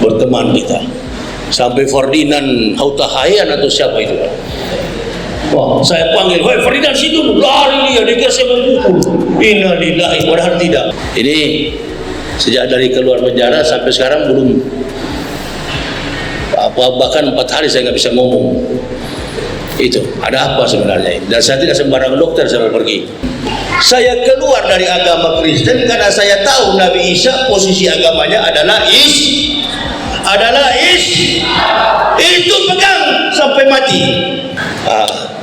berteman kita. Sampai Ferdinand Hautahayan atau siapa itu, wah, saya panggil, "Woi Ferdinand, situ!" Lari dia, dikira saya memukul. Innalillahi, padahal tidak. Ini sejak dari keluar penjara sampai sekarang belum bahkan 4 hari saya nggak bisa ngomong. Itu ada apa sebenarnya ini? Dan saya tidak sembarang dokter saya pergi. Saya keluar dari agama Kristen karena saya tahu Nabi Isa posisi agamanya adalah itu pegang sampai mati.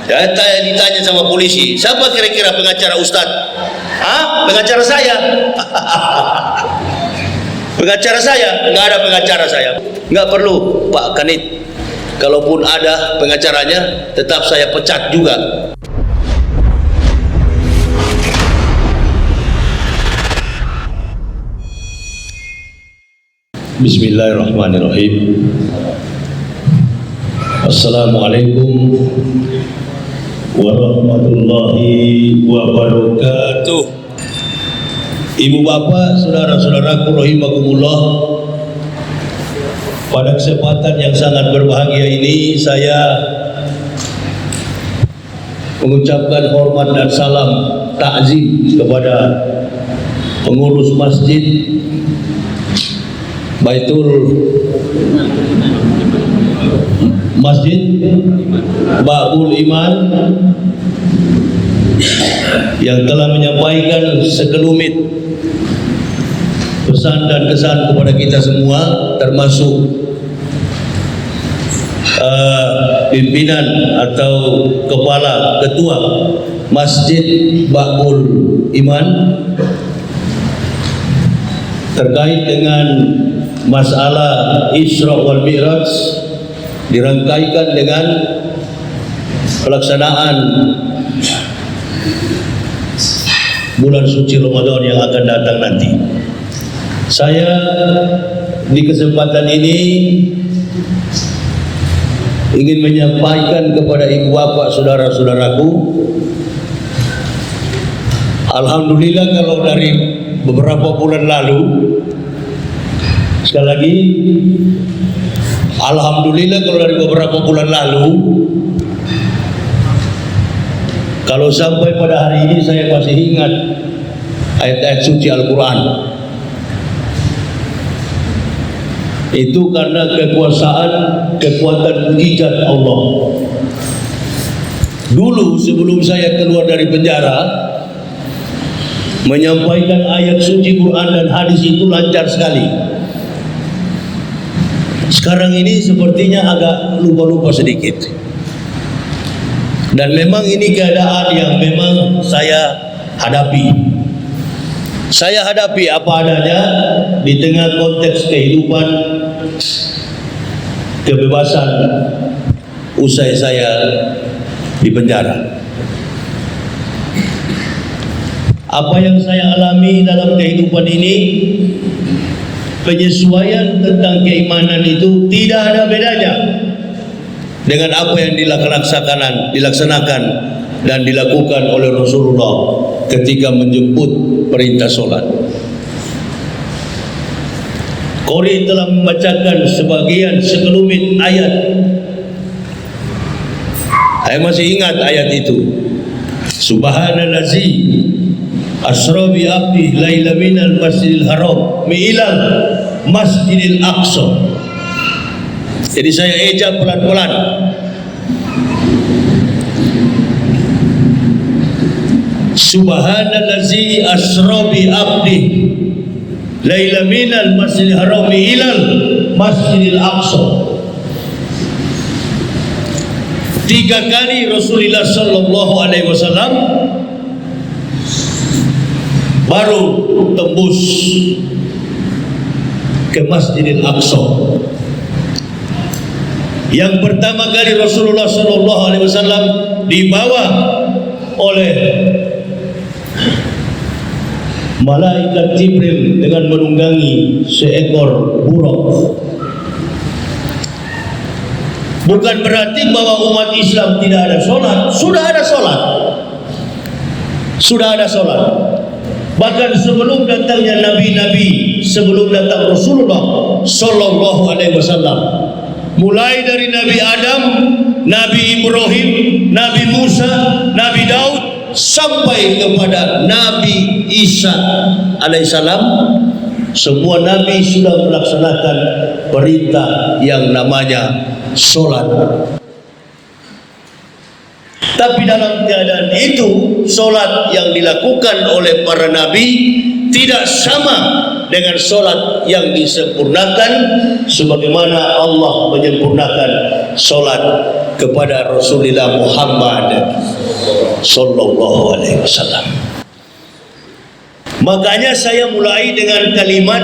Saya ditanya sama polisi, siapa kira-kira pengacara Ustadz? Pengacara saya. Pengacara saya? Nggak ada pengacara saya. Nggak perlu Pak Kanit. Kalaupun ada pengacaranya, tetap saya pecat juga. Bismillahirrahmanirrahim. Assalamualaikum warahmatullahi wabarakatuh. Ibu bapak, saudara-saudaraku rahimakumullah, pada kesempatan yang sangat berbahagia ini saya mengucapkan hormat dan salam takzim kepada pengurus masjid Ba'ul Iman yang telah menyampaikan sekelumit pesan dan kesan kepada kita semua, termasuk pimpinan atau kepala ketua Masjid Ba'ul Iman terkait dengan masalah Isra wal Mi'raj, dirangkaikan dengan pelaksanaan bulan suci Ramadan yang akan datang nanti. Saya di kesempatan ini ingin menyampaikan kepada ibu bapak, saudara-saudaraku, alhamdulillah kalau dari beberapa bulan lalu, sekali lagi alhamdulillah kalau dari beberapa bulan lalu, kalau sampai pada hari ini saya masih ingat ayat-ayat suci Al-Quran. Itu karena kekuatan mujizat Allah. Dulu sebelum saya keluar dari penjara, menyampaikan ayat suci Quran dan hadis itu lancar sekali. Sekarang ini sepertinya agak lupa-lupa sedikit. Dan memang ini keadaan yang memang saya hadapi. Saya hadapi apa adanya di tengah konteks kehidupan kebebasan usai saya di penjara. Apa yang saya alami dalam kehidupan ini, penyesuaian tentang keimanan itu tidak ada bedanya dengan apa yang dilaksanakan dan dilakukan oleh Rasulullah ketika menjemput perintah solat. Qori telah membacakan sekelumit ayat. Saya masih ingat ayat itu. Subhanallazi asra bi abdi laila minal masjidil haram ilal masjidil aqsa. Jadi saya eja pelan-pelan. Subhanallazi asra bi abdi laila minal masjidil haram ilal masjidil aqsa. 3 kali Rasulullah sallallahu alaihi wasallam baru tembus ke Masjidil Aqsa. Yang pertama kali Rasulullah sallallahu alaihi wasallam dibawa oleh malaikat Jibril dengan menunggangi seekor buruk. Bukan berarti bahwa umat Islam tidak ada sholat. Sudah ada sholat. Sudah ada sholat. Bahkan sebelum datangnya nabi-nabi, sebelum datang Rasulullah Sallallahu Alaihi Wasallam. Mulai dari Nabi Adam, Nabi Ibrahim, Nabi Musa, Nabi Daud, sampai kepada Nabi Isa alaihissalam, semua Nabi sudah melaksanakan perintah yang namanya solat. Tapi dalam keadaan itu, solat yang dilakukan oleh para Nabi tidak sama dengan solat yang disempurnakan sebagaimana Allah menyempurnakan solat kepada Rasulullah Muhammad Sallallahu Alaihi Wasallam. Makanya saya mulai dengan kalimat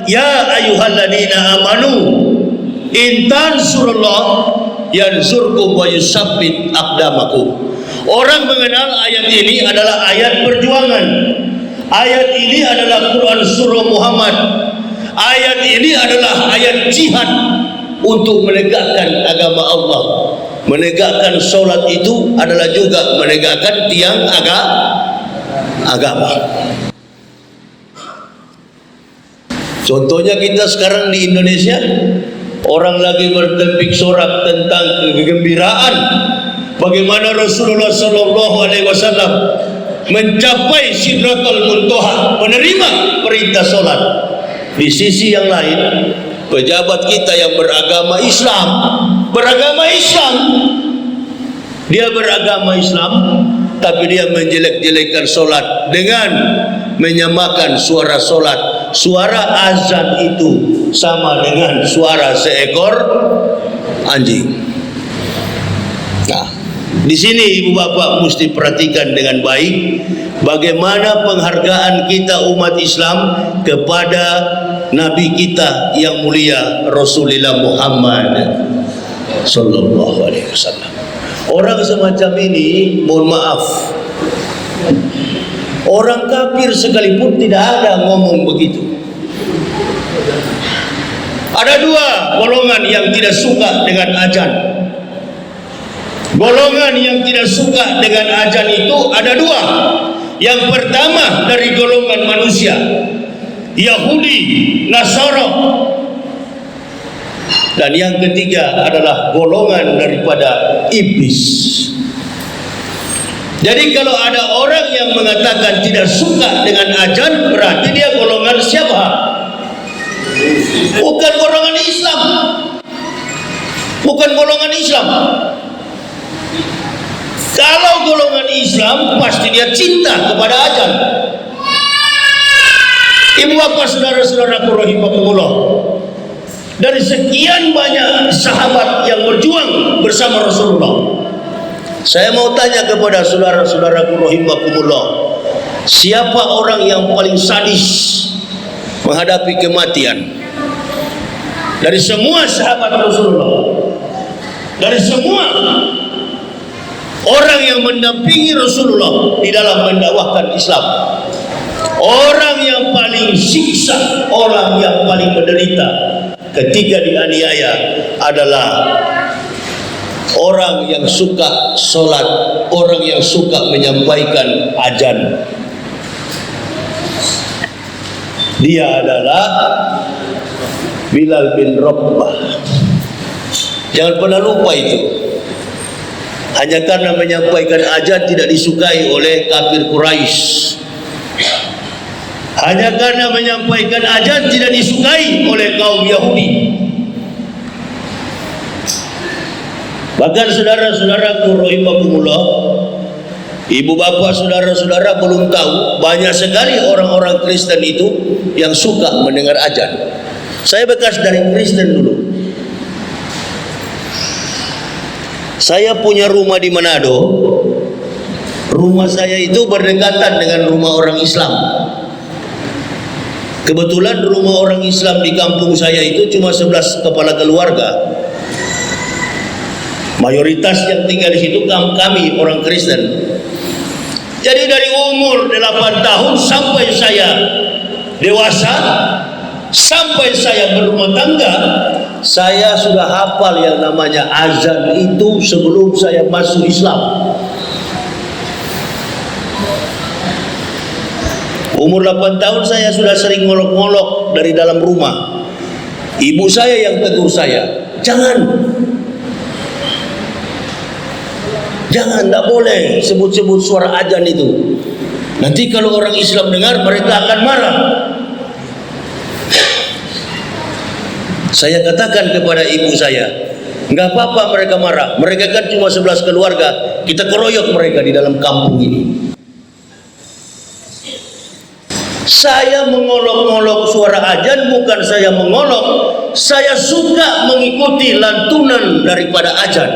ya ayyuhalladzina amanu in tansurullah yansurkum wa yusabbit aqdamakum. Orang mengenal ayat ini adalah ayat perjuangan. Ayat ini adalah Quran surah Muhammad. Ayat ini adalah ayat jihad untuk menegakkan agama Allah. Menegakkan solat itu adalah juga menegakkan tiang agama. Contohnya kita sekarang di Indonesia, orang lagi bertepik sorak tentang kegembiraan bagaimana Rasulullah Sallallahu Alaihi Wasallam mencapai Sidratul Muntaha, menerima perintah solat. Di sisi yang lain, pejabat kita yang beragama Islam, dia beragama Islam, tapi dia menjelek-jelekkan solat dengan menyamakan suara solat. Suara azan itu sama dengan suara seekor anjing. Nah, di sini ibu bapak mesti perhatikan dengan baik bagaimana penghargaan kita umat Islam kepada Nabi kita yang mulia Rasulullah Muhammad Sallallahu Alaihi Wasallam. Orang semacam ini, mohon maaf, orang kafir sekalipun tidak ada ngomong begitu. Ada dua golongan yang tidak suka dengan azan. Golongan yang tidak suka dengan azan itu ada dua. Yang pertama dari golongan manusia, Yahudi, Nasara. Dan yang ketiga adalah golongan daripada iblis. Jadi kalau ada orang yang mengatakan tidak suka dengan azan, berarti dia golongan siapa? Bukan golongan Islam. Bukan golongan Islam. Kalau golongan Islam, pasti dia cinta kepada azan. Ibu bapak saudara-saudaraku rahimakumullah, dari sekian banyak sahabat yang berjuang bersama Rasulullah, saya mau tanya kepada saudara-saudaraku rahimakumullah, siapa orang yang paling sadis menghadapi kematian? Dari semua sahabat Rasulullah, dari semua orang yang mendampingi Rasulullah di dalam mendakwahkan Islam, orang yang paling siksa, orang yang paling menderita ketika dianiaya adalah orang yang suka solat, orang yang suka menyampaikan azan. Dia adalah Bilal bin Rabah. Jangan pernah lupa itu. Hanya karena menyampaikan azan tidak disukai oleh kafir Quraisy. Hanya karena menyampaikan azan tidak disukai oleh kaum Yahudi. Bahkan saudara-saudaraku rahimakumullah, ibu bapak saudara-saudara belum tahu, banyak sekali orang-orang Kristen itu yang suka mendengar azan. Saya bekas dari Kristen dulu. Saya punya rumah di Manado. Rumah saya itu berdekatan dengan rumah orang Islam. Kebetulan rumah orang Islam di kampung saya itu cuma 11 kepala keluarga. Mayoritas yang tinggal di situ kami orang Kristen. Jadi dari umur 8 tahun sampai saya dewasa, sampai saya berumah tangga, saya sudah hafal yang namanya azan itu sebelum saya masuk Islam. Umur 8 tahun saya sudah sering ngolok-ngolok dari dalam rumah. Ibu saya yang tegur saya, jangan, tak boleh sebut-sebut suara azan itu. Nanti kalau orang Islam dengar, mereka akan marah. Saya katakan kepada ibu saya, nggak apa-apa mereka marah. Mereka kan cuma 11 keluarga. Kita keroyok mereka di dalam kampung ini. Saya mengolok-olok suara azan, bukan saya mengolok. Saya suka mengikuti lantunan daripada azan.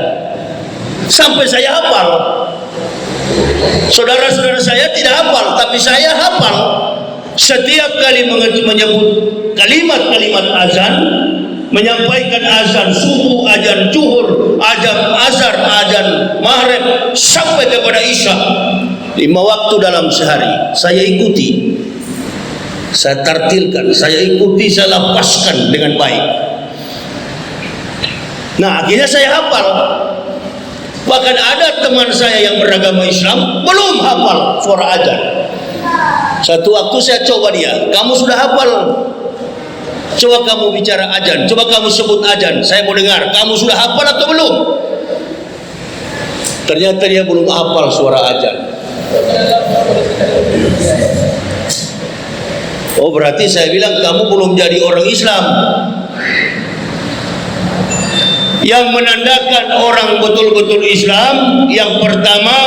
Sampai saya hafal. Saudara-saudara saya tidak hafal, tapi saya hafal. Setiap kali menyebut kalimat-kalimat azan, menyampaikan azan subuh, azan zuhur, azan asar, azan maghrib sampai kepada isya, 5 waktu dalam sehari saya ikuti, saya tartilkan, saya ikuti, saya lapaskan dengan baik. Nah, akhirnya saya hafal. Bahkan ada teman saya yang beragama Islam belum hafal suara azan. Satu waktu saya coba dia, kamu sudah hafal? Coba kamu bicara azan, coba kamu sebut azan, saya mau dengar. Kamu sudah hafal atau belum? Ternyata dia belum hafal suara azan. Oh, berarti saya bilang kamu belum jadi orang Islam. Yang menandakan orang betul-betul Islam, yang pertama,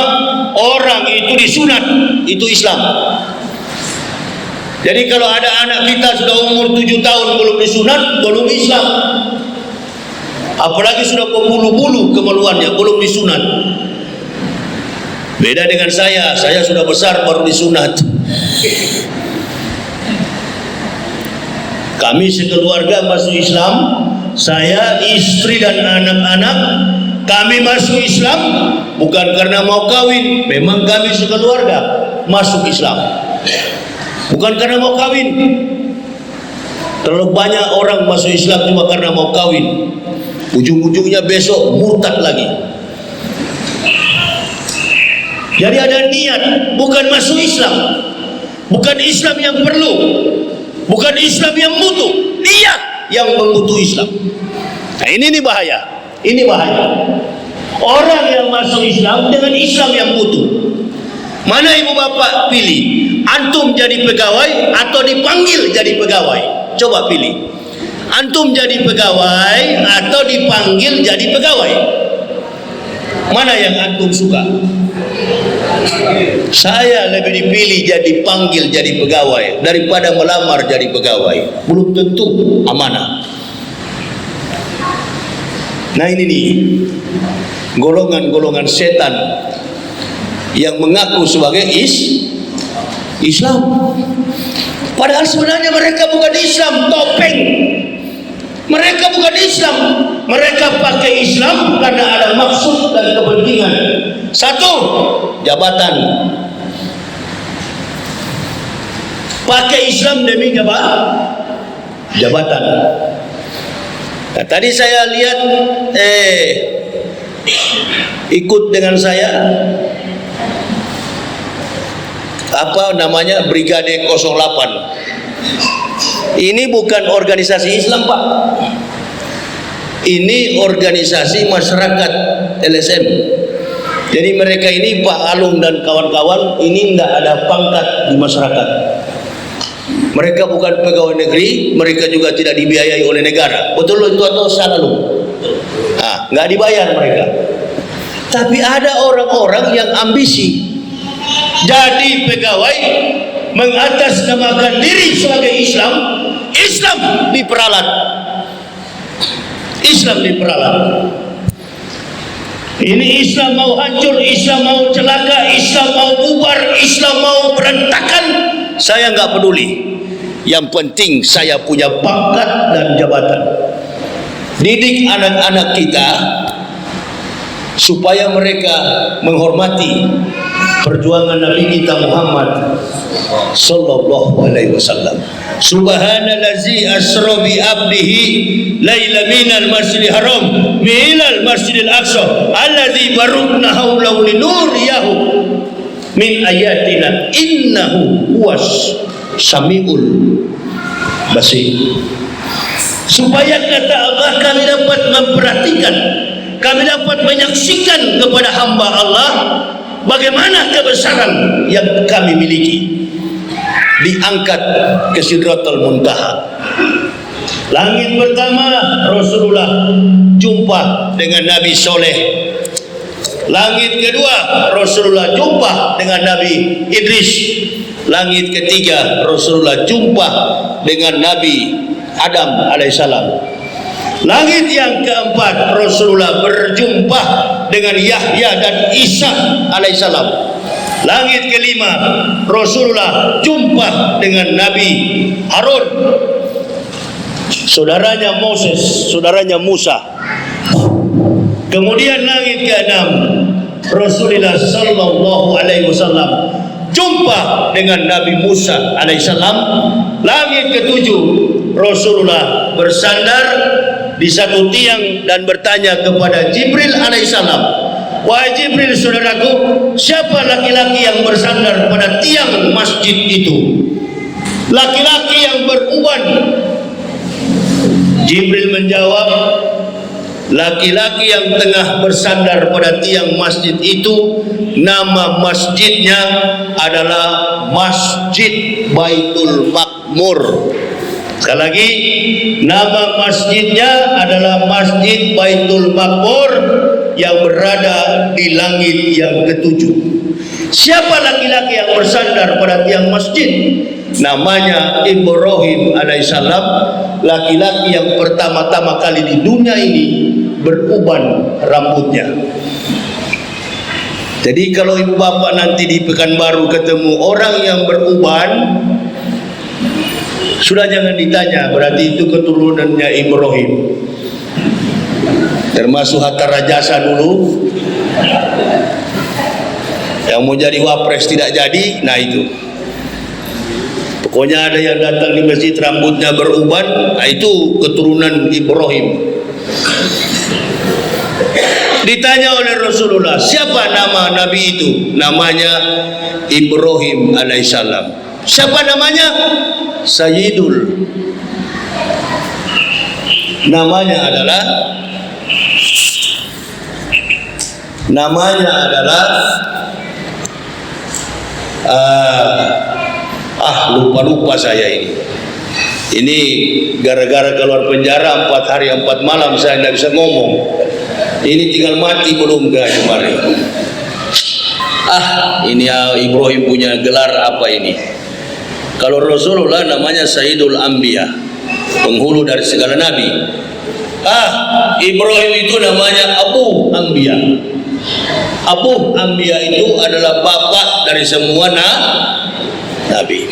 orang itu disunat, itu Islam. Jadi kalau ada anak kita sudah umur 7 tahun belum disunat, belum Islam. Apalagi sudah pembulu-bulu kemaluannya, belum disunat. Beda dengan saya sudah besar baru disunat. Kami sekeluarga masuk Islam, saya, istri dan anak-anak, kami masuk Islam bukan karena mau kawin, memang kami sekeluarga masuk Islam. Bukan karena mau kawin. Terlalu banyak orang masuk Islam cuma karena mau kawin. Ujung-ujungnya besok murtad lagi. Jadi ada niat, bukan masuk Islam. Bukan Islam yang perlu. Bukan Islam yang butuh. Niat yang membutuh Islam. Nah, ini bahaya. Ini bahaya. Orang yang masuk Islam dengan Islam yang butuh. Mana ibu bapak pilih? Antum jadi pegawai atau dipanggil jadi pegawai? Coba pilih. Antum jadi pegawai atau dipanggil jadi pegawai? Mana yang antum suka? Saya lebih dipilih jadi panggil jadi pegawai daripada melamar jadi pegawai. Belum tentu amanah. Nah, ini nih golongan-golongan setan yang mengaku sebagai Islam, padahal sebenarnya mereka bukan Islam, topeng. Mereka bukan Islam, mereka pakai Islam karena ada maksud dan kepentingan. Satu, jabatan. Pakai Islam demi jabatan. Nah, tadi saya lihat ikut dengan saya apa namanya Brigade 08. Ini bukan organisasi Islam, Pak. Ini organisasi masyarakat LSM. Jadi mereka ini Pak Alung dan kawan-kawan ini tidak ada pangkat di masyarakat. Mereka bukan pegawai negeri, mereka juga tidak dibiayai oleh negara. Betul itu atau salah lu? Nah, nggak dibayar mereka. Tapi ada orang-orang yang ambisi jadi pegawai, mengatasnamakan diri sebagai Islam. Islam diperalat. Islam diperalat. Ini Islam mau hancur, Islam mau celaka, Islam mau bubar, Islam mau berantakan. Saya nggak peduli. Yang penting saya punya pangkat dan jabatan. Didik anak-anak kita supaya mereka menghormati perjuangan Nabi kita Muhammad sallallahu alaihi wasallam. Subhanallazi asra bi abdihi laila minal masjidil haram minal masjidil aqsa alladzi barakna haulahu linuriyahu min ayatina innahu huwas samiul basir. supaya kata Allah kami dapat memperhatikan, kami dapat menyaksikan kepada hamba Allah bagaimana kebesaran yang kami miliki. Diangkat ke Sidratul Muntaha. Langit pertama Rasulullah jumpa dengan Nabi Soleh. Langit kedua Rasulullah jumpa dengan Nabi Idris. Langit ketiga Rasulullah jumpa dengan Nabi Adam alaihissalam. Langit yang keempat Rasulullah berjumpa dengan Yahya dan Isa alaihissalam. Langit kelima Rasulullah jumpa dengan Nabi Harun, saudaranya Moses, saudaranya Musa. Kemudian langit keenam Rasulullah sallallahu alaihi wasallam jumpa dengan Nabi Musa alaihissalam. Langit ketujuh Rasulullah bersandar di satu tiang dan bertanya kepada Jibril alaihissalam, "Wahai Jibril saudaraku, siapa laki-laki yang bersandar pada tiang masjid itu? Laki-laki yang beruban." Jibril menjawab, "Laki-laki yang tengah bersandar pada tiang masjid itu, nama masjidnya adalah Masjid Baitul Makmur." Sekali lagi, nama masjidnya adalah Masjid Baitul Makmur yang berada di langit yang ketujuh. Siapa laki-laki yang bersandar pada tiang masjid? Namanya Ibrahim alaihissalam, laki-laki yang pertama-tama kali di dunia ini beruban rambutnya. Jadi kalau ibu bapak nanti di Pekanbaru ketemu orang yang beruban, sudah jangan ditanya, berarti itu keturunannya Ibrahim. Termasuk Hatta Rajasa dulu yang mau jadi wapres tidak jadi. Nah itu pokoknya ada yang datang di masjid rambutnya beruban, nah itu keturunan Ibrahim. Ditanya oleh Rasulullah, siapa nama Nabi itu? Namanya Ibrahim alaihissalam. Siapa namanya? Sayyidul. Namanya adalah lupa saya ini. Ini gara-gara keluar penjara 4 hari 4 malam saya tidak bisa ngomong. Ini tinggal mati belum ke kemarin. Ini Ibrahim punya gelar apa ini? Kalau Rasulullah namanya Sayyidul Anbiya, penghulu dari segala nabi. Ibrahim itu namanya Abu Anbiya. Abu Anbiya itu adalah bapak dari semua nabi.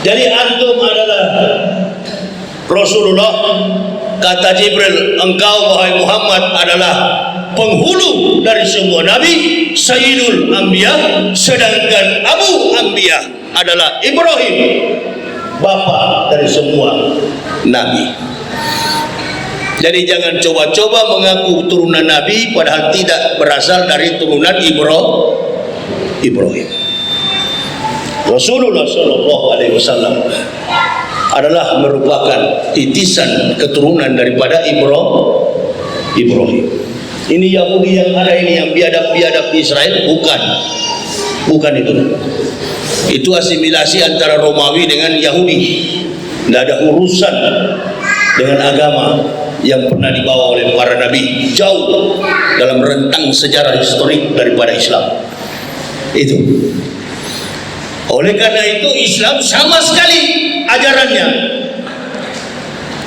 Jadi antum adalah Rasulullah. Kata Jibril, engkau wahai Muhammad adalah penghulu dari semua nabi, Sayyidul Anbiya, sedangkan Abu Anbiya adalah Ibrahim, bapak dari semua nabi. Jadi jangan coba-coba mengaku turunan nabi padahal tidak berasal dari turunan Ibrahim. Rasulullah sallallahu alaihi wasallam adalah merupakan titisan keturunan daripada Ibrahim. Ini Yahudi yang ada ini, yang biadab-biadab di Israel, bukan itu. Itu asimilasi antara Romawi dengan Yahudi. Tidak ada urusan dengan agama yang pernah dibawa oleh para nabi, jauh dalam rentang sejarah historik daripada Islam. Itu. Oleh karena itu Islam sama sekali ajarannya.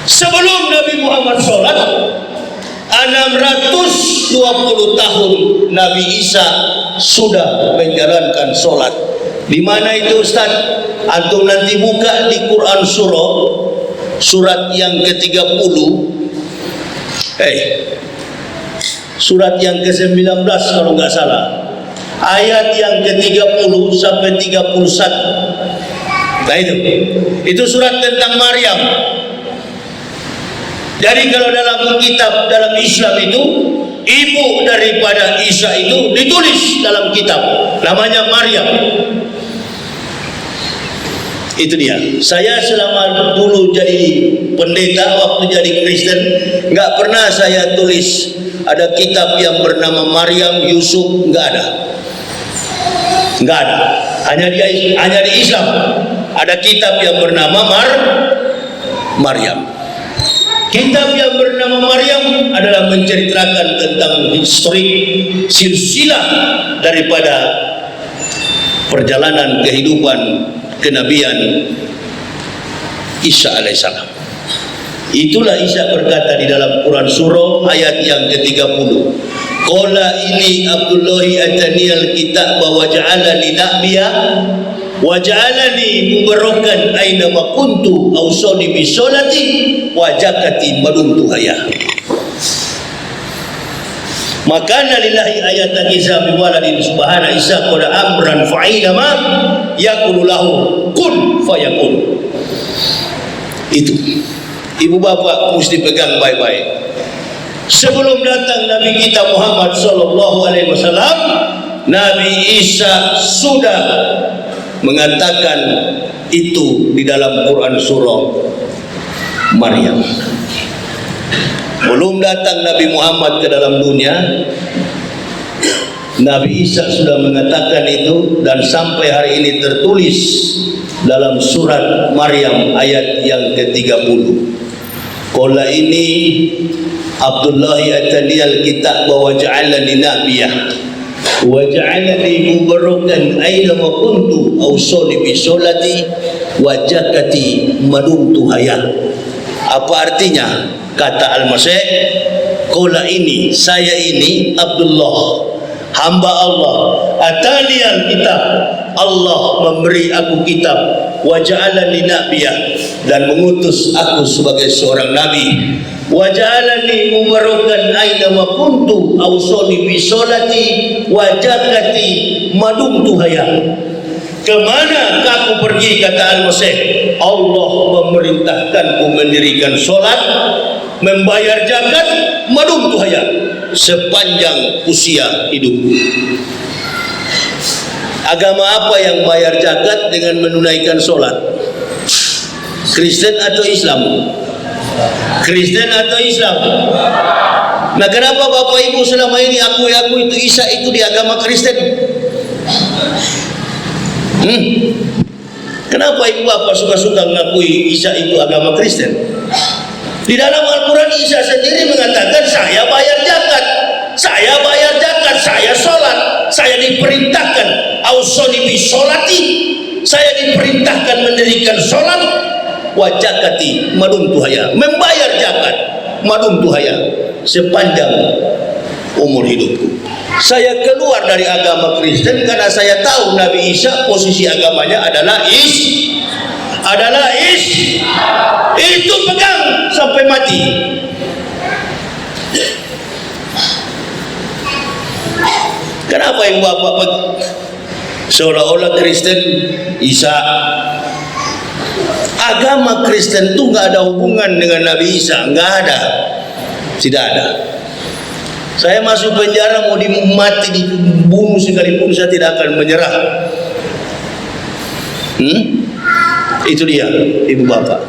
Sebelum Nabi Muhammad sholat 620 tahun Nabi Isa sudah menjalankan sholat. Di mana itu Ustaz? Antum nanti buka di Quran surat yang ke-30, surat yang ke-19 kalau nggak salah, ayat yang ke-30 sampai 31. Nah itu surat tentang Maryam. Jadi kalau dalam kitab dalam Islam itu, ibu daripada Isa itu ditulis dalam kitab, namanya Maryam. Itu dia. Saya selama dulu jadi pendeta, waktu jadi Kristen, nggak pernah saya tulis ada kitab yang bernama Maryam, Yusuf, nggak ada. Nggak ada. Hanya di Islam ada kitab yang bernama Maryam. Kitab yang bernama Maryam adalah menceritakan tentang histori silsilah daripada perjalanan kehidupan kenabian Isa alaihissalam. Itulah Isa berkata di dalam Quran surah ayat yang ke-30, qala ini Abdullahi ataniyal kitab wa ja'alani nabiyya wa ja'alani mubarakan aina ma kuntu awsani bi sholati wa zakati madumtu hayya. Makana lillahi ayatan Isa biwaladin subhana Isa qala amran fa'ila ma yakunu lahu kun fayakun. Itu ibu bapak mesti pegang baik-baik. Sebelum datang Nabi kita Muhammad sallallahu alaihi wasallam, Nabi Isa sudah mengatakan itu di dalam Quran surah Maryam. Belum datang Nabi Muhammad ke dalam dunia, Nabi Isa sudah mengatakan itu, dan sampai hari ini tertulis dalam surat Maryam ayat yang ke-30. Qala ini Abdullahi ataniyal kitab wa ja'alani nabiyyah wa ja'alani mubarakan aina ma kuntu awsani bi sholati wa zakati madumtu hayya. Apa artinya? Kata Al-Masih, qala ini, saya ini Abdullah, hamba Allah, ataniyal kitab, Allah memberi aku kitab, wa ja'alani nabiyyah, dan mengutus aku sebagai seorang nabi, wa ja'alani mubarakan aina ma kuntu awsani bi sholati wa zakati madumtu hayya. Kemana aku pergi, kata Al-Masih, Allah memerintahkanku mendirikan solat, membayar zakat, madumtu hayya, sepanjang usia hidupku. Agama apa yang bayar zakat dengan menunaikan solat? Kristen atau Islam? Kristen atau Islam? Nah, kenapa Bapak Ibu selama ini aku itu Isa itu di agama Kristen? Kenapa ibu bapak suka-suka mengakui Isa itu agama Kristen? Di dalam Al-Quran Isa sendiri mengatakan, saya bayar zakat, saya sholat, saya diperintahkan ausoni bi sholati, saya diperintahkan mendirikan sholat, wa zakati madumtu hayya, membayar zakat madumtu hayya, sepanjang umur hidupku. Saya keluar dari agama Kristen karena saya tahu Nabi Isa posisi agamanya adalah itu pegang sampai mati. Kenapa yang bapak seolah-olah Kristen Isa? Agama Kristen itu nggak ada hubungan dengan Nabi Isa, nggak ada, tidak ada. Saya masuk penjara mau dimati, dibunuh sekalipun saya tidak akan menyerah. Itu dia ibu bapak.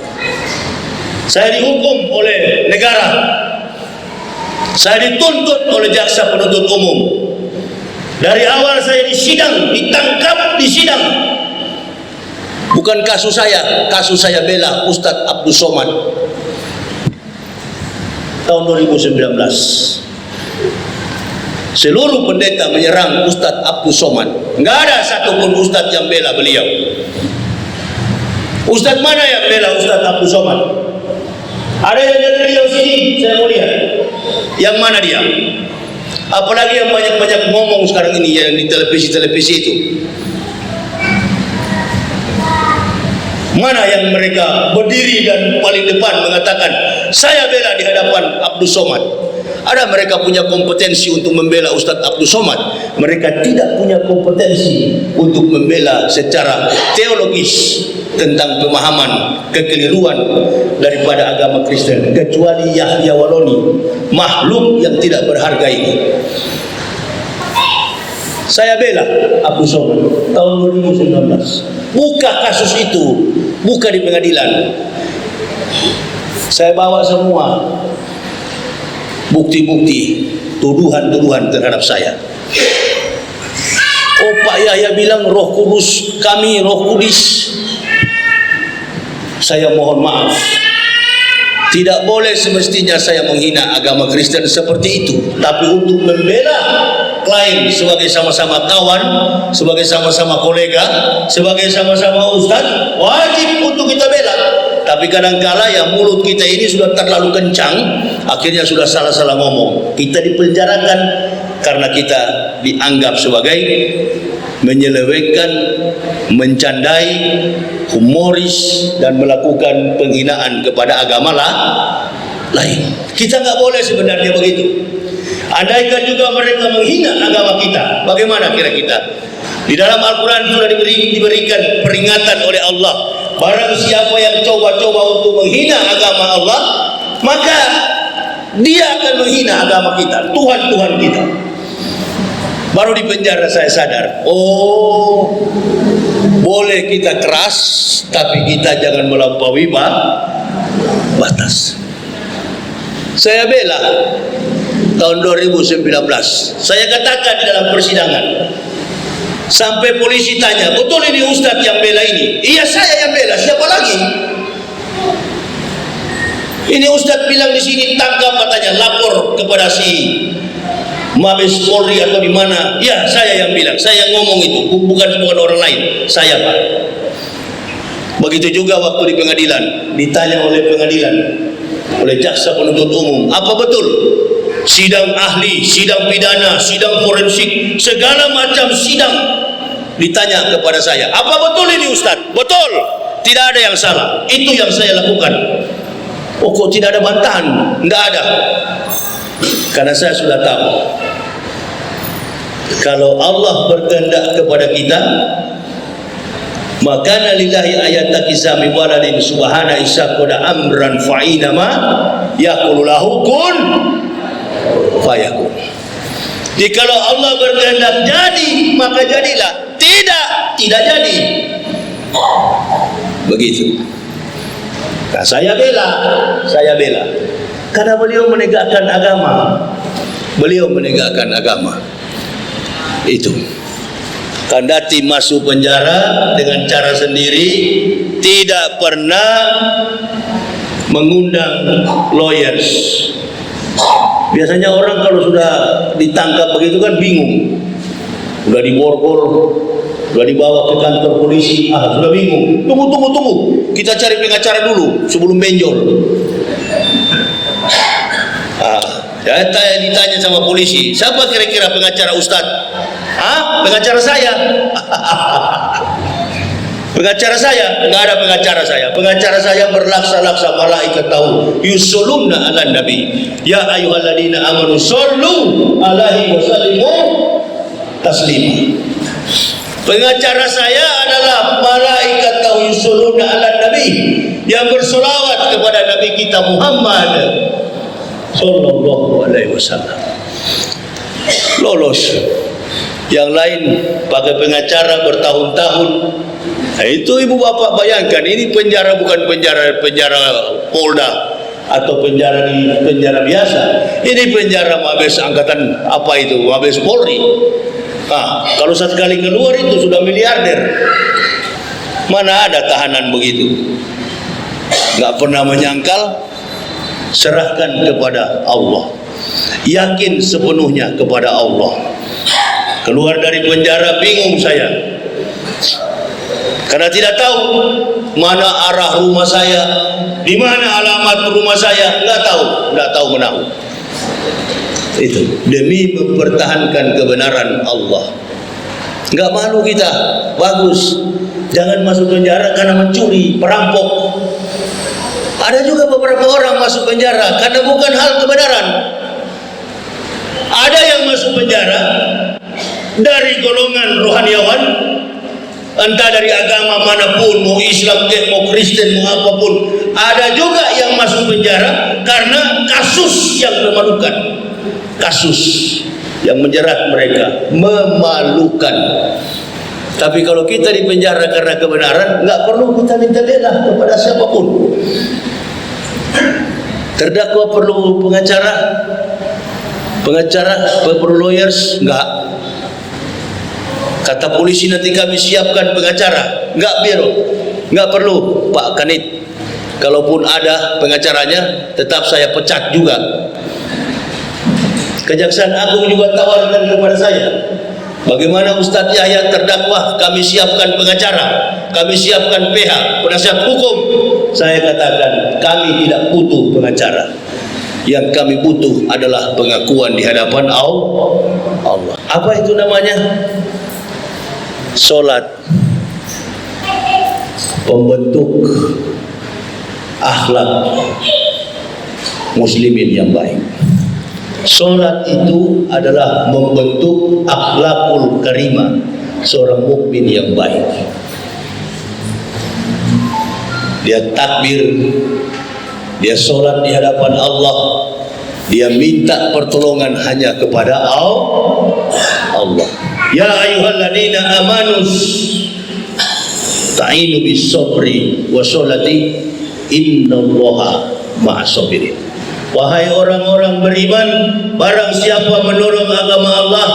Saya dihukum oleh negara, saya dituntut oleh jaksa penuntut umum. Dari awal saya disidang, ditangkap, disidang. Bukan kasus saya bela Ustadz Abdul Somad tahun 2019. Seluruh pendeta menyerang Ustadz Abdul Somad, nggak ada satupun Ustadz yang bela beliau. Ustadz mana yang bela Ustadz Abdul Somad? Ada yang dari beliau sini, saya mau lihat. Yang mana dia? Apalagi yang banyak-banyak ngomong sekarang ini yang di televisi-televisi itu. Mana yang mereka berdiri dan paling depan mengatakan saya bela di hadapan Abdul Somad? Ada mereka punya kompetensi untuk membela Ustadz Abdul Somad, mereka tidak punya kompetensi untuk membela secara teologis tentang pemahaman kekeliruan daripada agama Kristen, kecuali Yahya Waloni, makhluk yang tidak berharga ini. Saya bela Abu Somad tahun 2019. Buka kasus itu, buka di pengadilan. Saya bawa semua bukti-bukti, tuduhan-tuduhan terhadap saya. Oh, Pak Yahya bilang Roh Kudus, kami Roh Kudus. Saya mohon maaf. Tidak boleh semestinya saya menghina agama Kristen seperti itu. Tapi untuk membela klien sebagai sama-sama kawan, sebagai sama-sama kolega, sebagai sama-sama ustaz, wajib untuk kita bela. Tapi kadang-kala yang mulut kita ini sudah terlalu kencang, akhirnya sudah salah-salah ngomong. Kita dipenjarakan karena kita dianggap sebagai menyelewengkan, mencandai, humoris, dan melakukan penghinaan kepada agama lain. Kita nggak boleh sebenarnya begitu. Andaikan juga mereka menghina agama kita, bagaimana kira kita? Di dalam Al-Quran sudah diberikan peringatan oleh Allah. Barang siapa yang coba-coba untuk menghina agama Allah, maka dia akan menghina agama kita, Tuhan-Tuhan kita. Baru di penjara saya sadar, oh, boleh kita keras, tapi kita jangan melampaui batas. Saya bela tahun 2019. Saya katakan di dalam persidangan, sampai polisi tanya, betul ini Ustadz yang bela ini? Iya, saya yang bela, siapa lagi? Ini Ustadz bilang di sini tangkap, katanya lapor kepada si Mabes Polri atau di mana? Ya, saya yang bilang, saya yang ngomong itu, bukan orang lain, saya Pak. Begitu juga waktu di pengadilan, ditanya oleh pengadilan, oleh jaksa penuntut umum, apa betul? Sidang ahli, sidang pidana, sidang forensik, segala macam sidang ditanya kepada saya, apa betul ini Ustadz? Betul, tidak ada yang salah, itu yang saya lakukan. Oh, kok tidak ada bantahan? Tidak ada. Karena saya sudah tahu, kalau Allah berkehendak kepada kita, maka lillahi ayat kisami waladin subhana isyakoda amran fa'inama yaqulu lahu kun fayakun. Jadi kalau Allah berkehendak jadi, maka jadilah. Tidak jadi. Begitu. Nah, saya bela. Karena beliau menegakkan agama. Itu. Kandati masuk penjara dengan cara sendiri, tidak pernah mengundang lawyers. Biasanya orang kalau sudah ditangkap begitu kan bingung. Sudah diborgol, sudah dibawa ke kantor polisi, sudah bingung. Tunggu. Kita cari pengacara dulu sebelum benjol. Saya ditanya sama polisi, siapa kira-kira pengacara Ustadz? Pengacara saya. Pengacara saya? Enggak ada pengacara saya. Pengacara saya berlaksa-laksa, malaikat tahu. Yusoluna ala nabi. Ya ayyuhalladzina amanu shollu alaihi wasallimu taslima. Pengacara saya adalah malaikat tahu yusoluna ala nabi, yang bersolawat kepada Nabi kita Muhammad sallallahu alaihi wasallam. Lolos. Yang lain pakai pengacara bertahun-tahun. Nah, itu ibu bapak bayangkan, ini penjara bukan penjara Polda atau penjara biasa. Ini penjara Mabes Angkatan Mabes Polri. Kalau sekali keluar itu sudah miliarder. Mana ada tahanan begitu? Gak pernah menyangkal. Serahkan kepada Allah. Yakin sepenuhnya kepada Allah. Keluar dari penjara bingung saya, karena tidak tahu mana arah rumah saya, di mana alamat rumah saya, nggak tahu menahu. Itu demi mempertahankan kebenaran Allah. Nggak malu kita, bagus. Jangan masuk penjara karena mencuri, perampok. Ada juga beberapa orang masuk penjara karena bukan hal kebenaran. Ada yang masuk penjara dari golongan rohaniawan, entah dari agama manapun, mau Islam, mau Kristen, mau apapun. Ada juga yang masuk penjara karena kasus yang memalukan. Kasus yang menjerat mereka, memalukan. Tapi kalau kita di penjara karena kebenaran, nggak perlu kita minta bela kepada siapapun. Terdakwa perlu pengacara, perlu lawyers, enggak. Kata polisi nanti kami siapkan pengacara, enggak, biro, enggak perlu Pak Kanit. Kalaupun ada pengacaranya, tetap saya pecat juga. Kejaksaan Agung juga tawarkan kepada saya, bagaimana Ustadz Yahya terdakwa, kami siapkan pengacara, kami siapkan PH, penasihat hukum. Saya katakan, kami tidak butuh pengacara. Yang kami butuh adalah pengakuan di hadapan Allah. Apa itu namanya? Solat. Pembentuk akhlak muslimin yang baik. Solat itu adalah membentuk akhlakul karimah seorang mukmin yang baik. Dia takbir, dia solat di hadapan Allah, dia minta pertolongan hanya kepada Allah. Ya ayyuhalladzina amanus ta'inu bis sabri wa sholati innallaha ma'as sabirin. Wahai orang-orang beriman, barang siapa menolong agama Allah,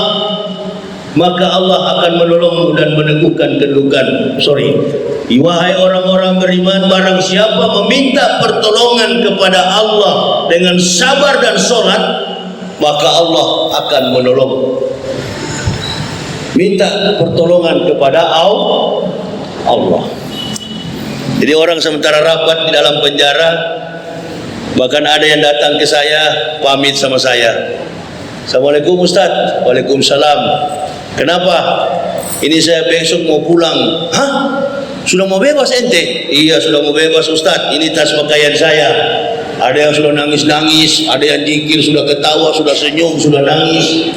maka Allah akan menolongmu dan meneguhkan kedudukan. Wahai orang-orang beriman, barang siapa meminta pertolongan kepada Allah dengan sabar dan sholat, maka Allah akan menolong. Minta pertolongan kepada Allah. Jadi orang sementara rapat di dalam penjara, bahkan ada yang datang ke saya, pamit sama saya. Assalamualaikum Ustaz. Waalaikumsalam. Kenapa? Ini saya besok mau pulang. Hah? Sudah mau bebas ente? Iya, sudah mau bebas Ustaz. Ini tas pakaian saya. Ada yang sudah nangis-nangis, ada yang dikir sudah ketawa, sudah senyum, sudah nangis.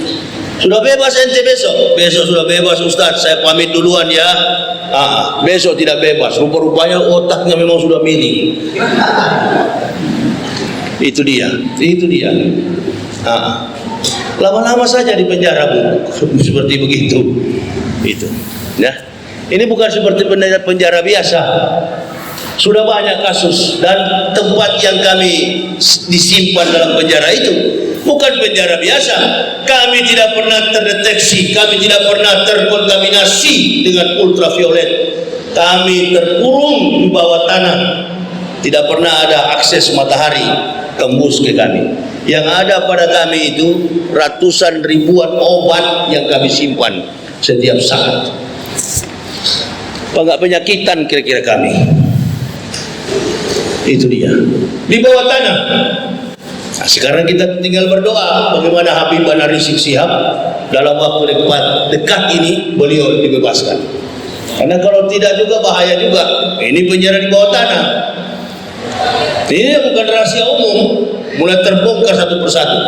Sudah bebas ente besok? Besok sudah bebas Ustaz. Saya pamit duluan ya. Besok tidak bebas. Rupa-rupanya otaknya memang sudah miring. Itu dia. Lama-lama saja di penjara, Bu. Seperti begitu. Itu. Ya. Ini bukan seperti penjara biasa. Sudah banyak kasus, dan tempat yang kami disimpan dalam penjara itu bukan penjara biasa. Kami tidak pernah terdeteksi, kami tidak pernah terkontaminasi dengan ultraviolet. Kami terkurung di bawah tanah. Tidak pernah ada akses matahari tembus ke kami. Yang ada pada kami itu ratusan ribuan obat yang kami simpan setiap saat. Enggak penyakitan kira-kira kami. Itu dia, di bawah tanah. Nah, sekarang kita tinggal berdoa bagaimana Habib Ana Rizik Syihab dalam waktu dekat ini beliau dibebaskan. Karena kalau tidak juga bahaya juga. Ini penjara di bawah tanah. Ini bukan rahasia umum, mulai terbongkar satu persatu.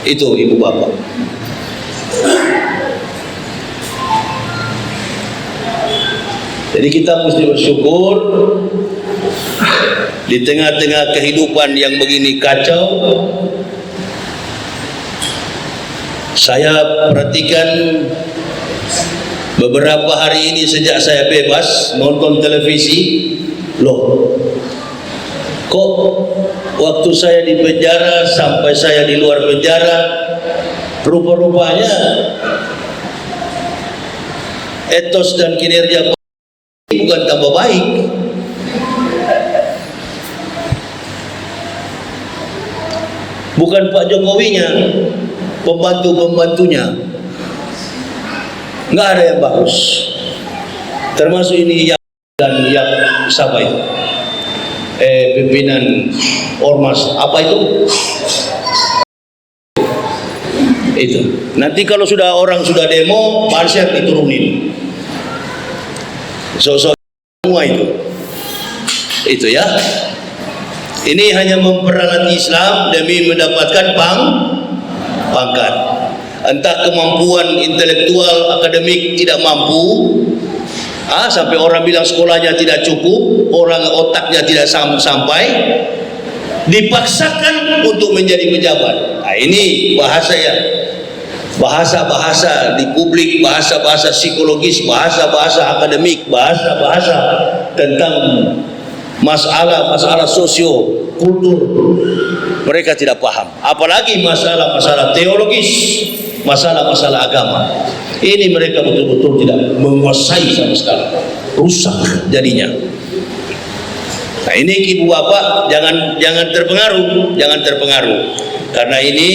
Itu ibu bapak. Jadi kita mesti bersyukur di tengah-tengah kehidupan yang begini kacau. Saya perhatikan beberapa hari ini sejak saya bebas nonton televisi, loh, kok waktu saya di penjara sampai saya di luar penjara, rupa-rupanya etos dan kinerja bukan tambah baik. Bukan Pak Jokowinya, pembantu-pembantunya nggak ada yang bagus. Termasuk ini yang dan yang siapa itu? Pimpinan ormas apa itu? Itu. Nanti kalau sudah orang sudah demo, banser diturunin. Sosok semua itu ya. Ini hanya memperalat Islam demi mendapatkan pangkat. Entah kemampuan intelektual akademik tidak mampu, sampai orang bilang sekolahnya tidak cukup, orang otaknya tidak sampai, dipaksakan untuk menjadi pejabat. Nah, ini bahasa-bahasa di publik, bahasa-bahasa psikologis, bahasa-bahasa akademik, bahasa-bahasa tentang masalah-masalah sosio kultur, mereka tidak paham. Apalagi masalah-masalah teologis, masalah-masalah agama, ini mereka betul-betul tidak menguasai sama sekali. Rusak jadinya. Nah, ini ibu bapak jangan terpengaruh, karena ini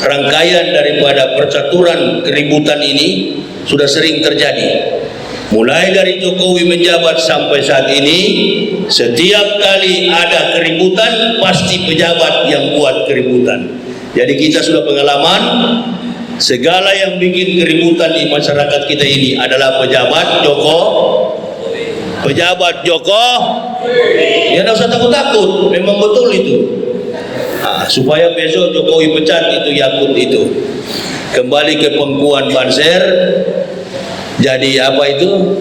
rangkaian daripada percaturan keributan ini sudah sering terjadi. Mulai dari Jokowi menjabat sampai saat ini, setiap kali ada keributan pasti pejabat yang buat keributan. Jadi kita sudah pengalaman, segala yang bikin keributan di masyarakat kita ini adalah pejabat Joko. Ya, tidak usah takut-takut, memang betul itu. Nah, supaya besok Jokowi pecat itu Yakut itu, kembali ke pengkuan Banser. Jadi apa itu?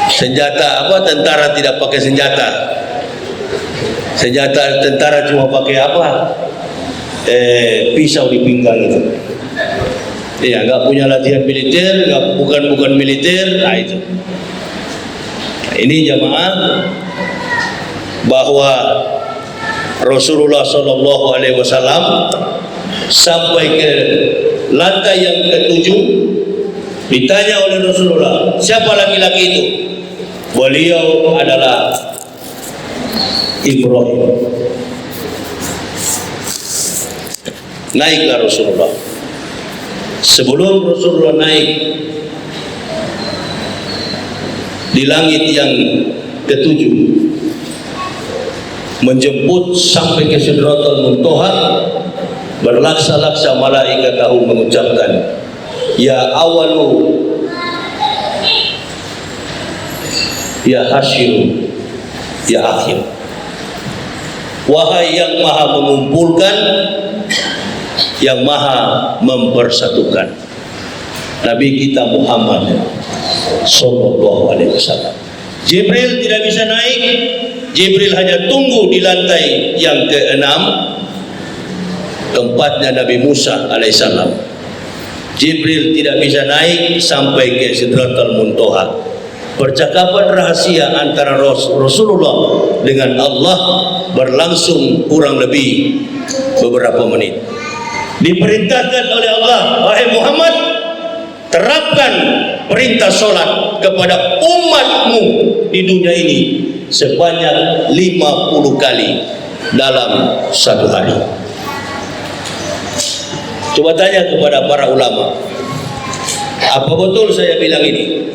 Senjata apa? Tentara tidak pakai senjata. Senjata tentara cuma pakai apa? Pisau di pinggang itu. Iya, nggak punya latihan militer, bukan militer. Nah itu. Nah, ini jamaah, bahwa Rasulullah SAW sampai ke lantai yang ketujuh, ditanya oleh Rasulullah, siapa laki-laki itu? Beliau adalah Ibrahim. Naiklah Rasulullah. Sebelum Rasulullah naik di langit yang ketujuh, menjemput sampai ke Sidratul Muntaha, berlaksa-laksa malaikat tahu mengucapkan, ya awalu, ya hasyiru, ya akhir. Wahai yang maha mengumpulkan, yang maha mempersatukan, Nabi kita Muhammad sallallahu alaihi wasallam. Jibril tidak bisa naik. Jibril hanya tunggu di lantai yang ke-6, tempatnya Nabi Musa alaihissalam. Jibril tidak bisa naik sampai ke Sidratul Muntaha. Percakapan rahasia antara Rasulullah dengan Allah berlangsung kurang lebih beberapa menit. Diperintahkan oleh Allah, wahai Muhammad, terapkan perintah solat kepada umatmu di dunia ini sebanyak 50 kali dalam satu hari. Coba tanya kepada para ulama, apa betul saya bilang ini?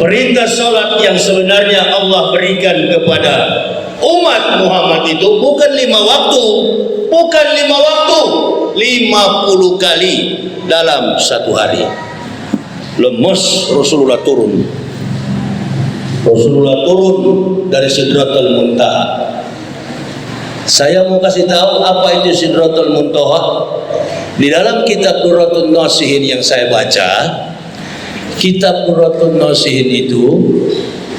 Perintah solat yang sebenarnya Allah berikan kepada umat Muhammad itu bukan 5 waktu, 50 kali dalam satu hari. Lemes Rasulullah turun dari Sidratul Muntaha. Saya mau kasih tahu apa itu Sidratul Muntaha. Di dalam kitab Durratun Nasihin yang saya baca, kitab Durratun Nasihin itu,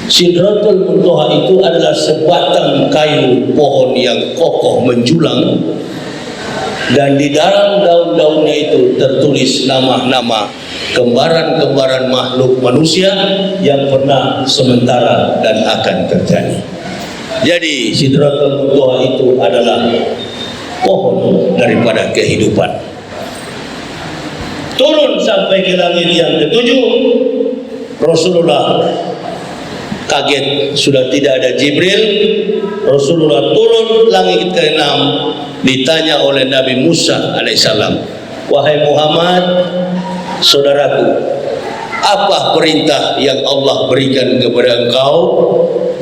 Sidratul Muntaha itu adalah sebatang kayu pohon yang kokoh menjulang, dan di dalam daun-daunnya itu tertulis nama-nama kembaran-kembaran makhluk manusia yang pernah, sementara, dan akan terjadi. Jadi Sidratul Muntaha itu adalah pohon daripada kehidupan. Turun sampai ke langit yang ketujuh, Rasulullah kaget, sudah tidak ada Jibril. Rasulullah turun langit ke-6, ditanya oleh Nabi Musa alaihissalam, wahai Muhammad, saudaraku, apa perintah yang Allah berikan kepada engkau?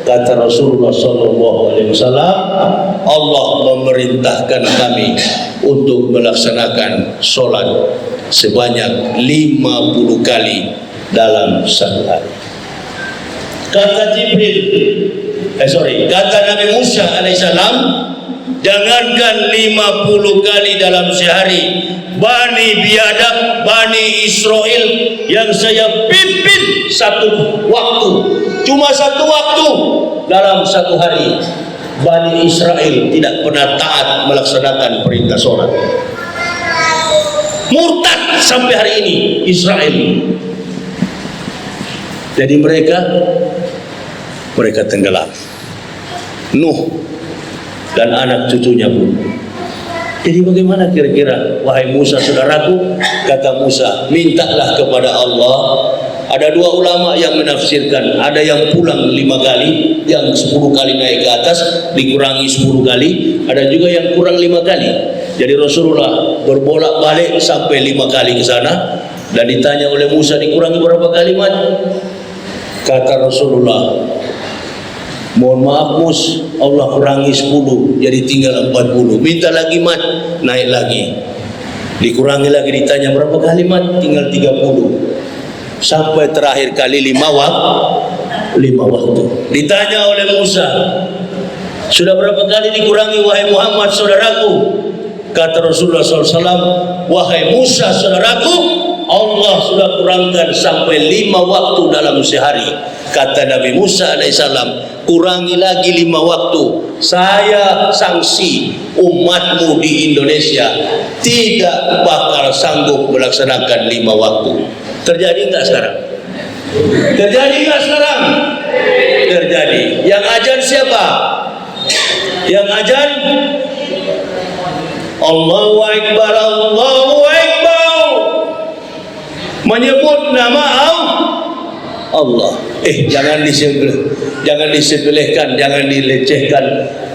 Kata Rasulullah SAW, Allah memerintahkan kami untuk melaksanakan solat sebanyak 50 kali dalam satu hari. Kata kata Nabi Musa alaihissalam, jangankan 50 kali dalam sehari, Bani Biadab, Bani Israel yang saya pimpin satu waktu, cuma satu waktu dalam satu hari, Bani Israel tidak pernah taat melaksanakan perintah sholat. Murtad sampai hari ini Israel. Jadi mereka tenggelam. Nuh dan anak cucunya pun. Jadi bagaimana kira-kira, wahai Musa saudaraku? Kata Musa, mintalah kepada Allah. Ada dua ulama yang menafsirkan, ada yang pulang 5 kali, yang 10 kali naik ke atas dikurangi 10 kali, ada juga yang kurang 5 kali. Jadi Rasulullah berbolak-balik sampai 5 kali ke sana, dan ditanya oleh Musa, dikurangi berapa kalimat? Kata Rasulullah, mohon maaf Mus, Allah kurangi 10, jadi tinggal 40. Minta lagi mat, naik lagi. Dikurangi lagi, ditanya berapa kalimat? Tinggal 30. Sampai terakhir kali 5 waktu. Ditanya oleh Musa, sudah berapa kali dikurangi wahai Muhammad saudaraku? Kata Rasulullah SAW, wahai Musa saudaraku, Allah sudah kurangkan sampai 5 waktu dalam sehari. Kata Nabi Musa alaihissalam, kurangi lagi 5 waktu, saya sanksi umatmu di Indonesia tidak bakal sanggup melaksanakan 5 waktu. Terjadi enggak sekarang? Terjadi enggak sekarang? Terjadi. Yang ajan siapa? Yang ajan Allahu Akbar, Allahu Akbar, menyebut nama Allah. Jangan disepelekan, jangan dilecehkan,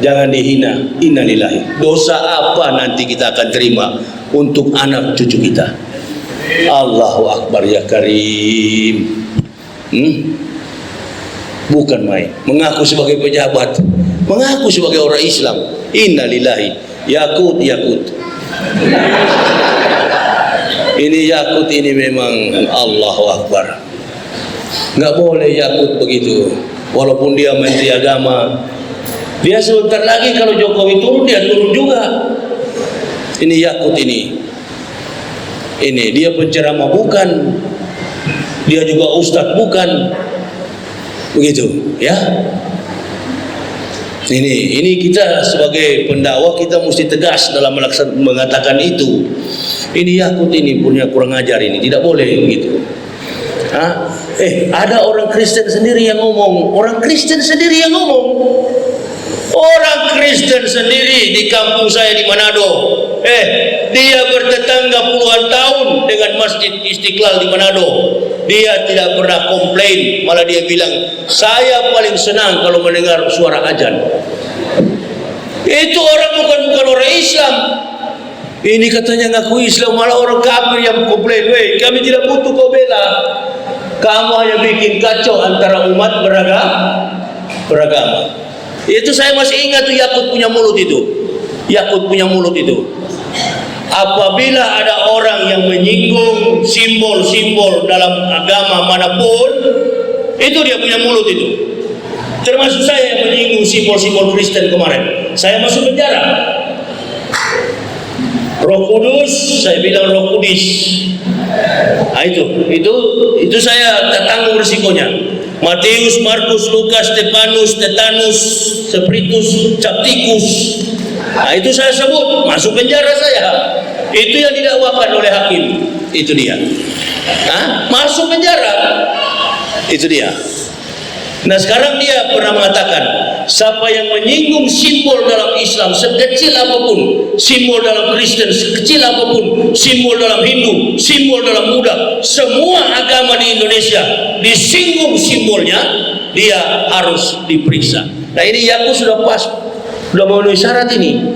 jangan dihina. Innalillahi. Dosa apa nanti kita akan terima untuk anak cucu kita? Allahu Akbar ya Karim. Bukan main. Mengaku sebagai pejabat, mengaku sebagai orang Islam. Innalillahi. Yakut. Ini Yakut ini memang Allahu Akbar. Nggak boleh Yakut begitu. Walaupun dia menteri agama, dia sebentar lagi kalau Jokowi turun, dia turun juga. Ini Yakut ini dia penceramah bukan, dia juga ustadz bukan, begitu ya. Ini kita sebagai pendakwah kita mesti tegas dalam mengatakan itu. Ini Yakut ini punya kurang ajar, ini tidak boleh begitu. Ada orang Kristen sendiri yang ngomong, orang Kristen sendiri di kampung saya di Manado. Dia bertetangga puluhan tahun dengan Masjid Istiqlal di Manado. Dia tidak pernah komplain, malah dia bilang, saya paling senang kalau mendengar suara azan. Itu orang bukan orang Islam. Ini katanya ngaku Islam, malah orang kafir yang komplain. Kami tidak butuh kau bela. Kamu hanya bikin kacau antara umat beragama. Itu saya masih ingat tuh Yakut punya mulut itu. Apabila ada orang yang menyinggung simbol-simbol dalam agama manapun, itu dia punya mulut itu. Termasuk saya yang menyinggung simbol-simbol Kristen kemarin. Saya masuk penjara. Roh Kudus, saya bilang Roh Kudus. Itu saya tanggung risikonya. Matius, Markus, Lukas, Stefanus, Tetanus, Spiritus, Capticus. Itu saya sebut, masuk penjara saya. Itu yang didakwakan oleh hakim. Itu dia. Masuk penjara. Itu dia. Nah sekarang dia pernah mengatakan, siapa yang menyinggung simbol dalam Islam sekecil apapun, simbol dalam Kristen sekecil apapun, simbol dalam Hindu, simbol dalam Buddha, semua agama di Indonesia disinggung simbolnya, dia harus diperiksa. Nah ini Yakut sudah pas, sudah memenuhi syarat ini.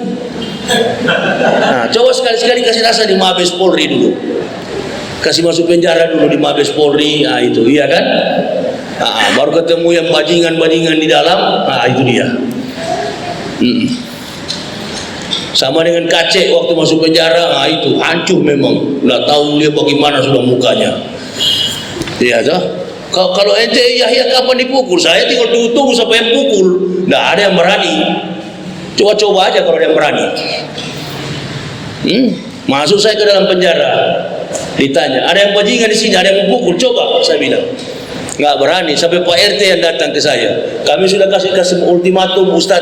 Coba sekali-sekali kasih rasa di Mabes Polri dulu, kasih masuk penjara dulu di Mabes Polri. Itu iya kan. Baru ketemu yang bajingan-bajingan di dalam. Itu dia. Sama dengan Kacek waktu masuk penjara. Itu hancur memang. Nggak tahu dia bagaimana sudah mukanya. Iya toh. Kalau ente Yahya kapan dipukul? Saya tinggal tunggu siapa yang pukul. Nggak ada yang berani. Coba-coba aja kalau ada yang berani. Masuk saya ke dalam penjara. Ditanya, ada yang bajingan di sini, ada yang memukul. Coba, saya bilang. Nggak berani. Sampai Pak RT yang datang ke saya, kami sudah kasih ultimatum Ustaz,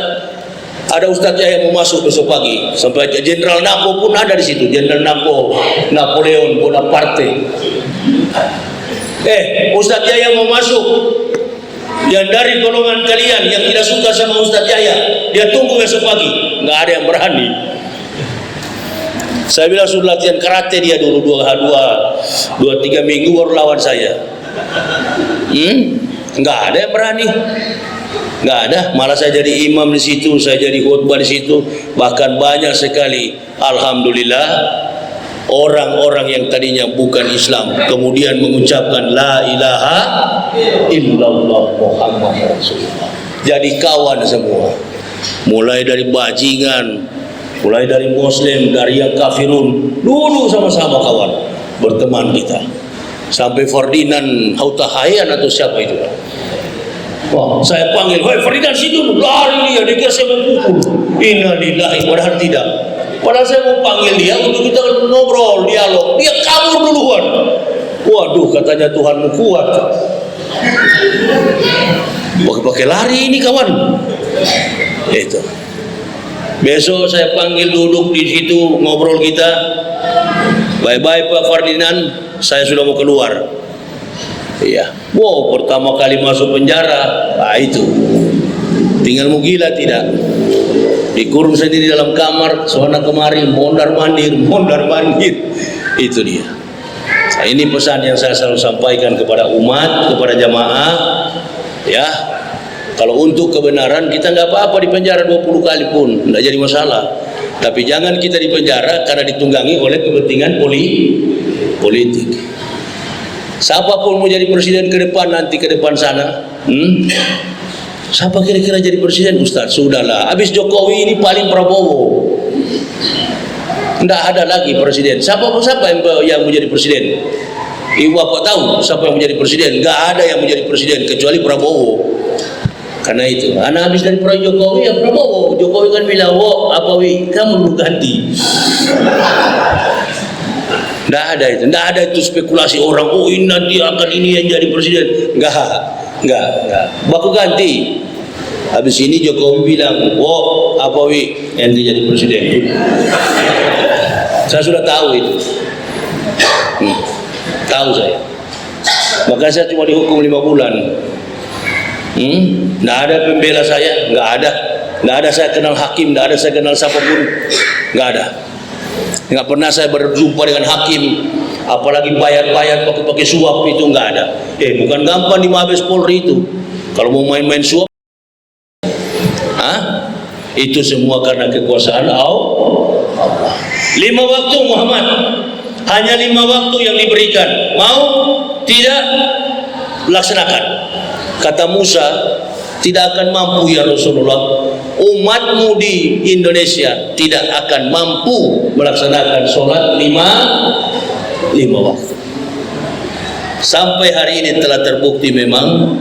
Ada Ustadz yang mau masuk besok pagi, sampai Jenderal Napo pun ada di situ. Jenderal Napo, Napoleon Bonaparte. Ustadz Yaya mau masuk, yang dari golongan kalian yang tidak suka sama Ustadz Yaya, dia tunggu besok pagi. Nggak ada yang berani. Saya bilang sudah latihan karate dia dulu 2-3 minggu baru lawan saya. Nggak ada yang berani. Nggak ada. Malah saya jadi imam di situ, saya jadi khutbah di situ. Bahkan banyak sekali, alhamdulillah, orang-orang yang tadinya bukan Islam kemudian mengucapkan la ilaha illallah Muhammad Rasulullah. Jadi kawan semua. Mulai dari bajingan, mulai dari muslim, dari yang kafirun, dulu sama-sama kawan, berteman kita. Sampai Ferdinand Hautahayan atau siapa itu? Wah, saya panggil, "Hei Ferdinand Sidun," lari dia, dia kira saya mau pukul. Innalillahi, padahal tidak. Padahal saya mau panggil dia untuk kita ngobrol, dialog. Dia kabur duluan. Waduh, katanya Tuhanmu kuat. Pakai lari ini kawan. Itu. Besok saya panggil duduk di situ, ngobrol kita. Bye-bye Pak Ferdinand, saya sudah mau keluar. Iya. Wow, pertama kali masuk penjara, itu. Tinggal mau gila tidak? Dikurung sendiri dalam kamar, soalnya kemari, mondar-mandir. Itu dia. Nah, ini pesan yang saya selalu sampaikan kepada umat, kepada jamaah. Ya, kalau untuk kebenaran kita nggak apa-apa di penjara 20 kali pun, nggak jadi masalah. Tapi jangan kita di penjara karena ditunggangi oleh kepentingan politik. Siapapun mau jadi presiden ke depan nanti, ke depan sana, siapa kira-kira jadi presiden Ustaz? Sudahlah, habis Jokowi ini paling Prabowo. Tidak ada lagi presiden. Siapa yang mau jadi presiden? Ibu Bapak tahu siapa yang menjadi presiden? Nggak ada yang menjadi presiden kecuali Prabowo. Karena itu, anak habis dari Jokowi ya Prabowo. Jokowi kan bilang, kamu dulu ganti. Nggak ada itu spekulasi orang, ini nanti akan ini yang jadi presiden. Nggak. Baku ganti. Habis ini Jokowi bilang, yang jadi presiden. Saya sudah tahu itu. Tahu saya. Maka saya cuma dihukum 5 bulan. Nggak ada pembela saya, nggak ada saya kenal hakim, nggak ada saya kenal siapapun, nggak ada. Nggak pernah saya berjumpa dengan hakim, apalagi bayar pakai suap, itu nggak ada. Bukan gampang di Mabes Polri itu. Kalau mau main-main suap, itu semua karena kekuasaan Allah. 5 waktu Muhammad, hanya 5 waktu yang diberikan. Mau tidak, laksanakan. Kata Musa, tidak akan mampu ya Rasulullah, umatmu di Indonesia tidak akan mampu melaksanakan sholat 5 waktu. Sampai hari ini telah terbukti memang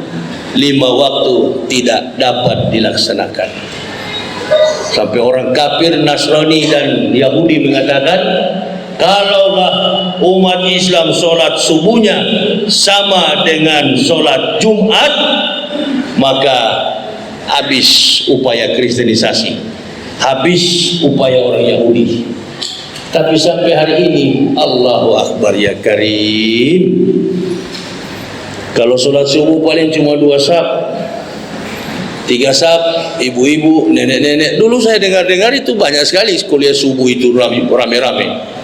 5 waktu tidak dapat dilaksanakan. Sampai orang kafir, Nasrani dan Yahudi mengatakan, kalaulah umat Islam sholat subuhnya sama dengan sholat Jumat, maka habis upaya kristenisasi, habis upaya orang Yahudi. Tapi sampai hari ini, Allahu Akbar ya Karim, kalau sholat subuh paling cuma 2 saf, 3 saf, ibu-ibu, nenek-nenek. Dulu saya dengar itu banyak sekali kuliah subuh itu rame-rame.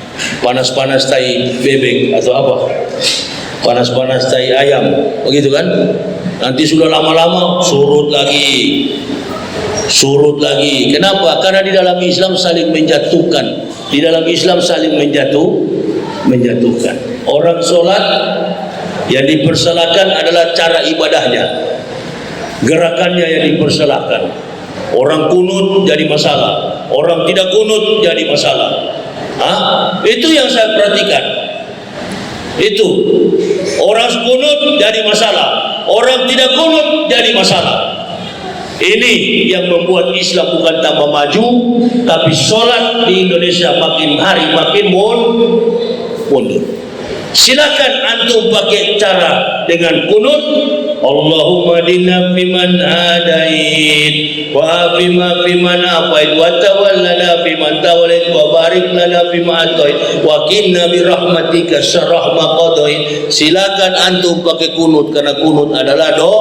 Panas-panas tai bebek atau apa, panas-panas tai ayam, begitu kan? Nanti sudah lama-lama surut lagi. Kenapa? Karena di dalam Islam saling menjatuhkan. Di dalam Islam saling menjatuhkan. Orang sholat yang dipersalahkan adalah cara ibadahnya, gerakannya yang dipersalahkan. Orang kunut jadi masalah, orang tidak kunut jadi masalah. Itu yang saya perhatikan. Itu orang kunut jadi masalah, orang tidak kunut jadi masalah. Ini yang membuat Islam bukan tambah maju, tapi sholat di Indonesia makin hari makin mundur. Silakan antum pakai cara dengan kunut, Allahumma dinna fiman hadait wa afina fiman afait wa tawallana fiman tawallait wa barik lana fima atait wa qina bi rahmatika syarrah ma qadait. Silakan antum pakai kunut karena kunut adalah doa.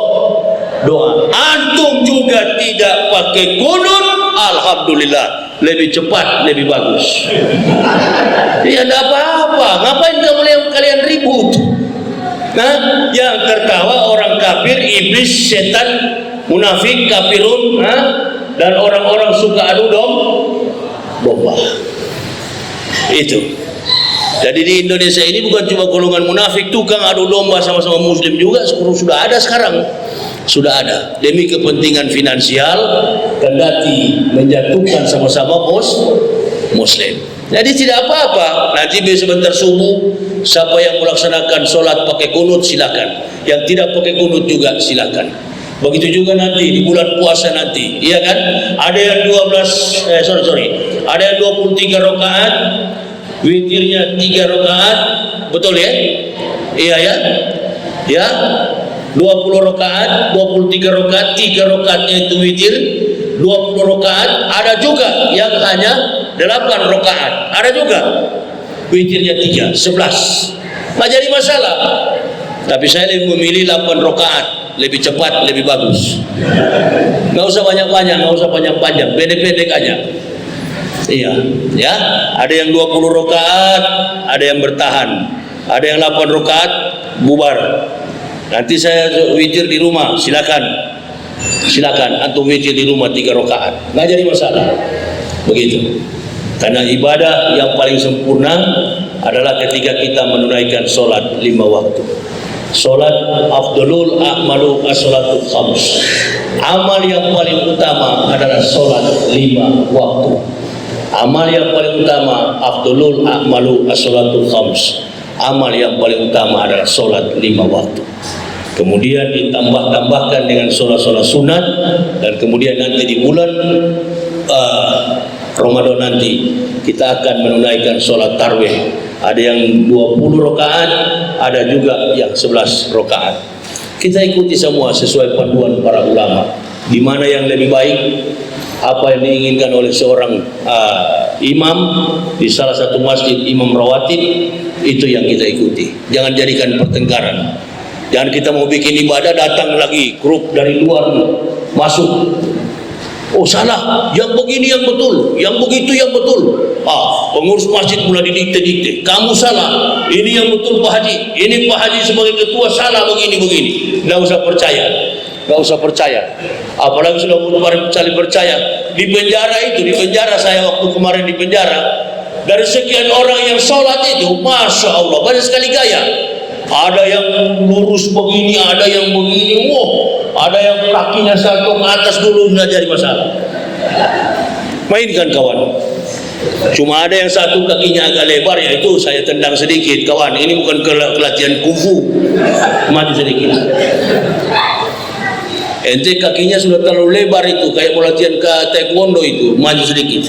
Antum juga tidak pakai kunut, alhamdulillah, lebih cepat, lebih bagus. Ya tidak apa-apa. Ngapain kalian ribut? Nah, yang tertawa orang kafir, iblis, setan, munafik, kafirun, dan orang-orang suka adu domba. Itu. Jadi di Indonesia ini bukan cuma golongan munafik, tukang adu domba sama-sama muslim juga sudah ada sekarang. Sudah ada. Demi kepentingan finansial, kendati menjatuhkan sama-sama muslim. Jadi tidak apa-apa. Nanti sebentar subuh, siapa yang melaksanakan sholat pakai kunut silakan. Yang tidak pakai kunut juga silakan. Begitu juga nanti di bulan puasa nanti, iya kan? Ada yang 23 rakaat, witirnya 3 rakaat, betul ya? Iya ya? Ya. 20 rakaat, 23 rakaat, 3 rakaatnya itu witir, 20 rakaat. Ada juga yang hanya 8 rakaat, ada juga witirnya 3, 11. Nggak jadi masalah. Tapi saya lebih memilih 8 rakaat, lebih cepat, lebih bagus. Nggak usah banyak-banyak, nggak usah panjang-panjang, pendek-pendek aja. Iya, ya. Ada yang 20 rakaat, ada yang bertahan. Ada yang 8 rakaat, bubar. Nanti saya witir di rumah, silakan antum witir di rumah 3 rakaat, nggak jadi masalah. Begitu. Karena ibadah yang paling sempurna adalah ketika kita menunaikan sholat 5 waktu. Sholat afdalul a'malu as-sholatul khams. Amal yang paling utama adalah sholat 5 waktu. Amal yang paling utama afdalul a'malu as-sholatul khams. Amal yang paling utama adalah sholat 5 waktu. Kemudian ditambah-tambahkan dengan sholat-sholat sunat, dan kemudian nanti di bulan Ramadan nanti kita akan menunaikan sholat tarwih. Ada yang 20 rakaat, ada juga yang 11 rakaat. Kita ikuti semua sesuai panduan para ulama. Di mana yang lebih baik, apa yang diinginkan oleh seorang imam di salah satu masjid, imam rawatib, itu yang kita ikuti. Jangan jadikan pertengkaran. Jangan kita mau bikin ibadah, datang lagi grup dari luar masuk. Oh salah, yang begini yang betul, yang begitu yang betul. Pengurus masjid mulai didikte-dikte. Kamu salah, ini yang betul Pak Haji. Ini Pak Haji sebagai ketua salah begini-begini. Nggak usah percaya. Apalagi sudah kemarin saling percaya. Di penjara saya waktu kemarin di penjara. Dari sekian orang yang sholat itu, masya Allah, banyak sekali gaya. Ada yang lurus begini, ada yang begini, ada yang kakinya satu ke atas dulu, nggak jadi masalah. Mainkan kawan. Cuma ada yang satu kakinya agak lebar, ya itu saya tendang sedikit, kawan. Ini bukan kelatihan kungfu, mati sedikit. Ente kakinya sudah terlalu lebar itu, kayak mau latihan ke taekwondo itu, maju sedikit.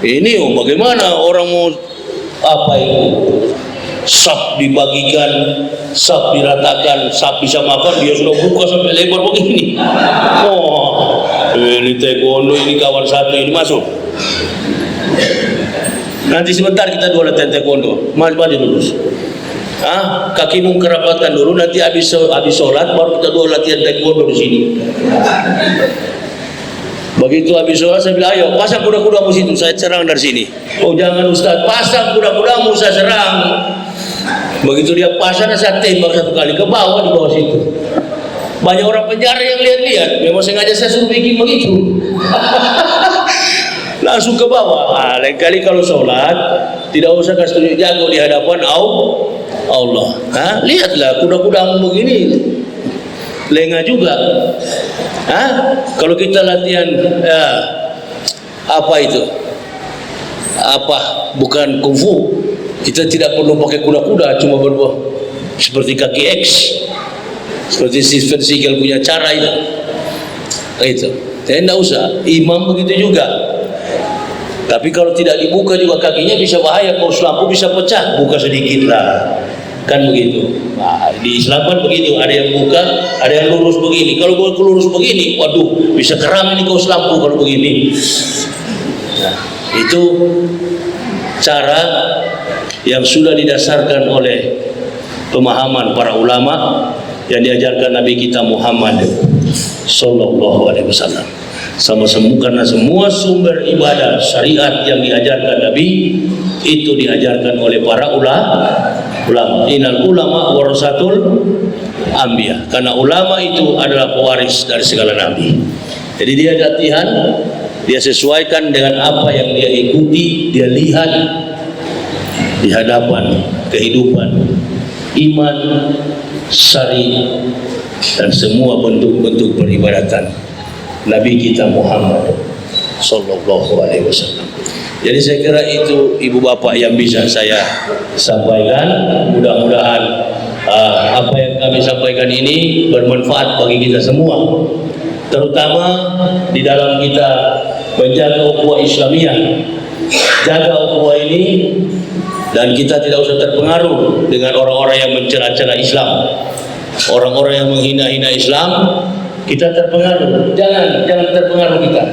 Ini bagaimana orang mau apa itu? Sap dibagikan, sap diratakan, sap bisa makan, dia sudah buka sampai lebar begini. Ini taekwondo, ini kawan satu, ini masuk. Nanti sebentar kita dua latihan taekwondo, maju lurus. Kakimu kerapatan dulu, nanti habis sholat baru kita dua latihan taekwondo di sini. Begitu habis sholat saya bilang, ayo pasang kuda-kudamu situ, saya serang dari sini. Oh jangan Ustaz, pasang kuda-kudamu, saya serang. Begitu dia pasang, saya tembak satu kali ke bawah, di bawah situ. Banyak orang penjara yang lihat-lihat, memang sengaja saya suruh bikin begitu. Langsung ke bawah. Lain kali kalau sholat tidak usah kasih tunjuk jago di hadapan Allah. Lihatlah kuda-kudamu begini, lengah juga. Kalau kita latihan apa itu? Bukan kungfu. Kita tidak perlu pakai kuda-kuda, cuma berbuah seperti kaki X, seperti Steven Seagal punya cara itu. Saya tidak usah. Imam begitu juga. Tapi kalau tidak dibuka juga kakinya bisa bahaya. Kalau lampu bisa pecah, buka sedikit lah. Kan begitu. Nah, di Islam kan begitu, ada yang buka, ada yang lurus begini. Kalau lurus begini, waduh, bisa keram ini kaos lampu kalau begini. Nah, itu cara yang sudah didasarkan oleh pemahaman para ulama yang diajarkan Nabi kita Muhammad sallallahu alaihi wasallam. Karena semua sumber ibadah syariat yang diajarkan Nabi itu diajarkan oleh para ulama. Innal ulama warasatul anbiya. Karena ulama itu adalah pewaris dari segala nabi. Jadi dia latihan, dia sesuaikan dengan apa yang dia ikuti, dia lihat di hadapan kehidupan iman syari dan semua bentuk-bentuk peribadatan Nabi kita Muhammad sallallahu alaihi wasallam. Jadi saya kira itu ibu bapak yang bisa saya sampaikan. Mudah-mudahan apa yang kami sampaikan ini bermanfaat bagi kita semua, terutama di dalam kita menjaga ukhuwah Islamiyah. Jaga ukhuwah ini dan kita tidak usah terpengaruh dengan orang-orang yang mencela-cela Islam, orang-orang yang menghina-hina Islam. Kita terpengaruh, jangan terpengaruh kita.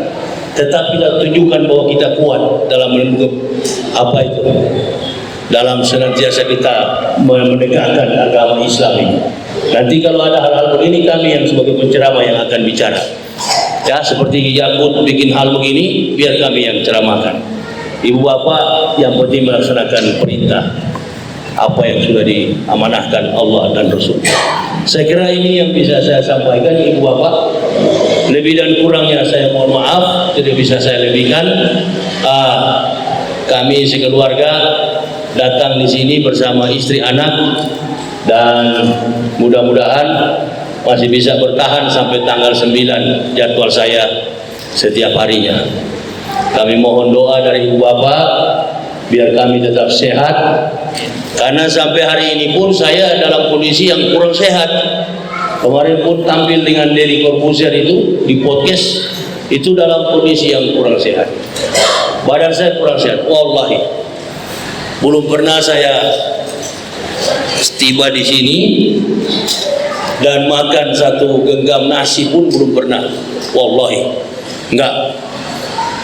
Tetapi kita tunjukkan bahwa kita kuat dalam menunggu apa itu, dalam senantiasa kita menegakkan agama Islam ini. Nanti kalau ada hal-hal begini, kami yang sebagai penceramah yang akan bicara. Ya, seperti Yakut bikin hal begini, biar kami yang ceramahkan. Ibu bapak yang penting melaksanakan perintah apa yang sudah diamanahkan Allah dan Rasul. Saya kira ini yang bisa saya sampaikan, ibu bapak. Lebih dan kurangnya saya mohon maaf, tidak bisa saya lebihkan. Kami sekeluarga datang di sini bersama istri anak dan mudah-mudahan masih bisa bertahan sampai tanggal 9 jadwal saya setiap harinya. Kami mohon doa dari ibu bapak biar kami tetap sehat, karena sampai hari ini pun saya dalam kondisi yang kurang sehat. Kemarin pun tampil dengan Deddy Corbuzier itu di podcast, itu dalam kondisi yang kurang sehat. Badan saya kurang sehat, wallahi. Belum pernah saya tiba di sini dan makan satu genggam nasi pun belum pernah, wallahi. Enggak.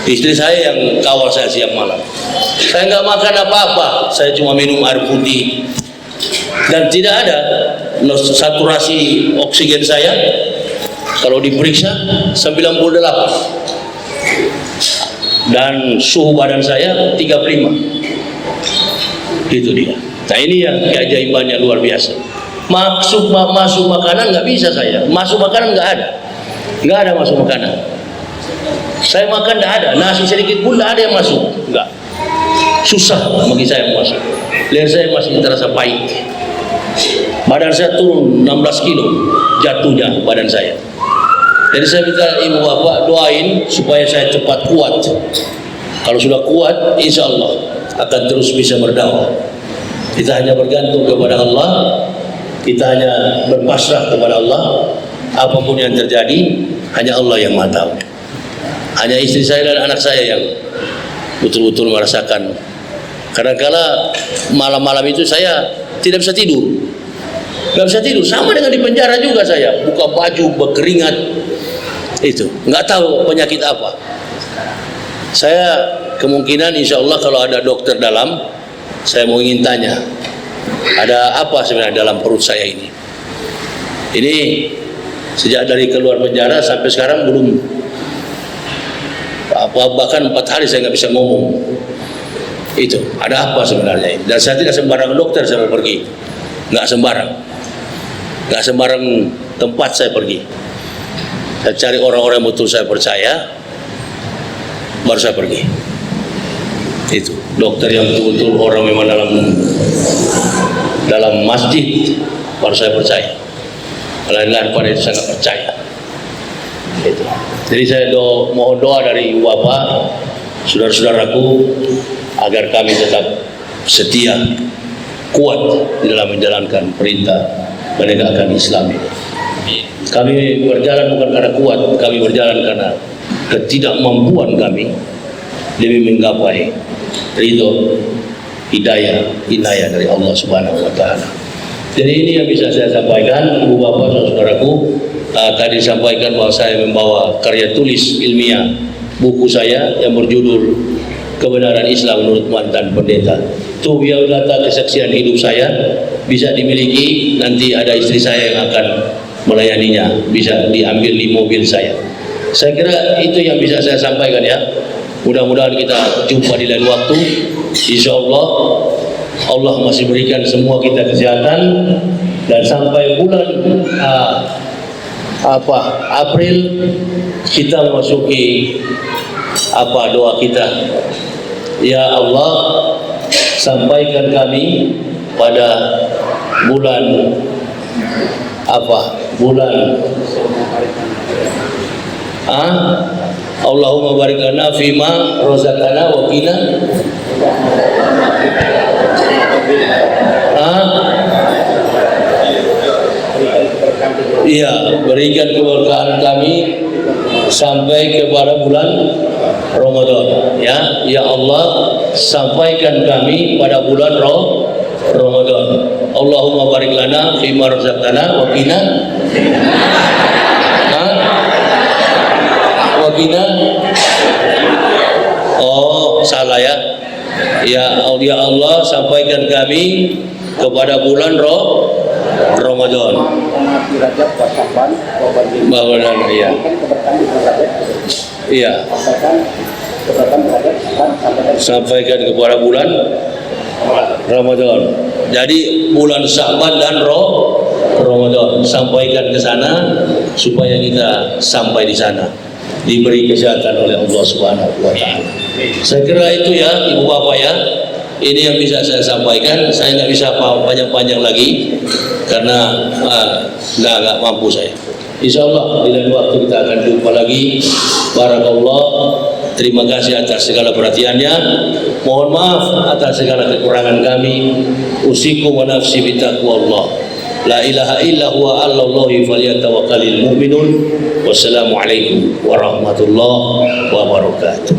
Istri saya yang kawal saya siang malam. Saya enggak makan apa-apa, saya cuma minum air putih. Dan tidak ada saturasi oksigen saya kalau diperiksa 98 dan suhu badan saya 35. Itu dia. Nah, ini yang keajaibannya luar biasa. Masuk makanan nggak bisa saya, masuk makanan nggak ada masuk makanan. Saya makan nggak ada, nasi sedikit pun nggak ada yang masuk, nggak. Susah bagi saya masuk. Leher saya masih terasa pahit. Badan saya turun 16 kilo jatuhnya badan saya. Jadi saya minta ibu bapak doain supaya saya cepat kuat. Kalau sudah kuat, insya Allah akan terus bisa berdakwah. Kita hanya bergantung kepada Allah, kita hanya berpasrah kepada Allah. Apapun yang terjadi, hanya Allah yang Maha tahu. Hanya istri saya dan anak saya yang betul-betul merasakan. Kadang-kala malam-malam itu saya tidak bisa tidur. Nggak bisa tidur, sama dengan di penjara juga saya. Buka baju, berkeringat. Itu, nggak tahu penyakit apa. Saya kemungkinan insya Allah kalau ada dokter dalam, saya mau ingin tanya, ada apa sebenarnya dalam perut saya ini? Ini sejak dari keluar penjara sampai sekarang belum, bahkan 4 hari saya nggak bisa ngomong. Itu, ada apa sebenarnya ini? Dan saya tidak sembarang dokter saya mau pergi, nggak sembarang tempat saya pergi. Saya cari orang-orang yang betul saya percaya, baru saya pergi. Itu dokter yang betul-betul orang memang dalam masjid, baru saya percaya. Lain-lain pada itu saya nggak percaya. Itu. Jadi saya mohon doa dari ibu bapak, saudara-saudaraku, agar kami tetap setia, kuat di dalam menjalankan perintah menegakkan Islam ini. Kami berjalan bukan karena kuat, kami berjalan karena ketidakmampuan kami demi menggapai ridho, hidayah, inayah dari Allah Subhanahu wa taala. Jadi ini yang bisa saya sampaikan, Ibu Bapak dan saudaraku. Tadi sampaikan bahwa saya membawa karya tulis ilmiah buku saya yang berjudul Kebenaran Islam Menurut Mantan Pendeta. Itu biodata kesaksian hidup saya, bisa dimiliki, nanti ada istri saya yang akan melayaninya, bisa diambil di mobil saya. Saya kira itu yang bisa saya sampaikan ya. Mudah-mudahan kita jumpa di lain waktu. Insya Allah, Allah masih berikan semua kita kesehatan, dan sampai bulan April kita memasuki doa kita. Ya Allah, sampaikan kami pada bulan Allahumma barik lana fima razaqana wa qina iya, berikan keberkahan kami sampai kepada bulan Ramadan. Ya Allah, sampaikan kami pada bulan Ramadan. Allahumma barik lana fima razaqtana wa qina salah ya. Ya Allah, sampaikan kami kepada bulan Ramadan. Iya. Iya. Sampaikan kepada bulan Ramadan. Jadi bulan Sya'ban dan Ramadan, sampaikan ke sana supaya kita sampai di sana, diberi kesehatan oleh Allah Subhanahu wa taala. Saya kira itu ya Ibu Bapak ya. Ini yang bisa saya sampaikan. Saya nggak bisa panjang-panjang lagi karena nggak mampu saya. Insya Allah di lain waktu kita akan jumpa lagi. Barakallah. Terima kasih atas segala perhatiannya. Mohon maaf atas segala kekurangan kami. Usikum wa nafsi bitaqwallah. La ilaha illa huwa 'alallahi falyatawakkalul mu'minun. Wassalamualaikum warahmatullahi wabarakatuh.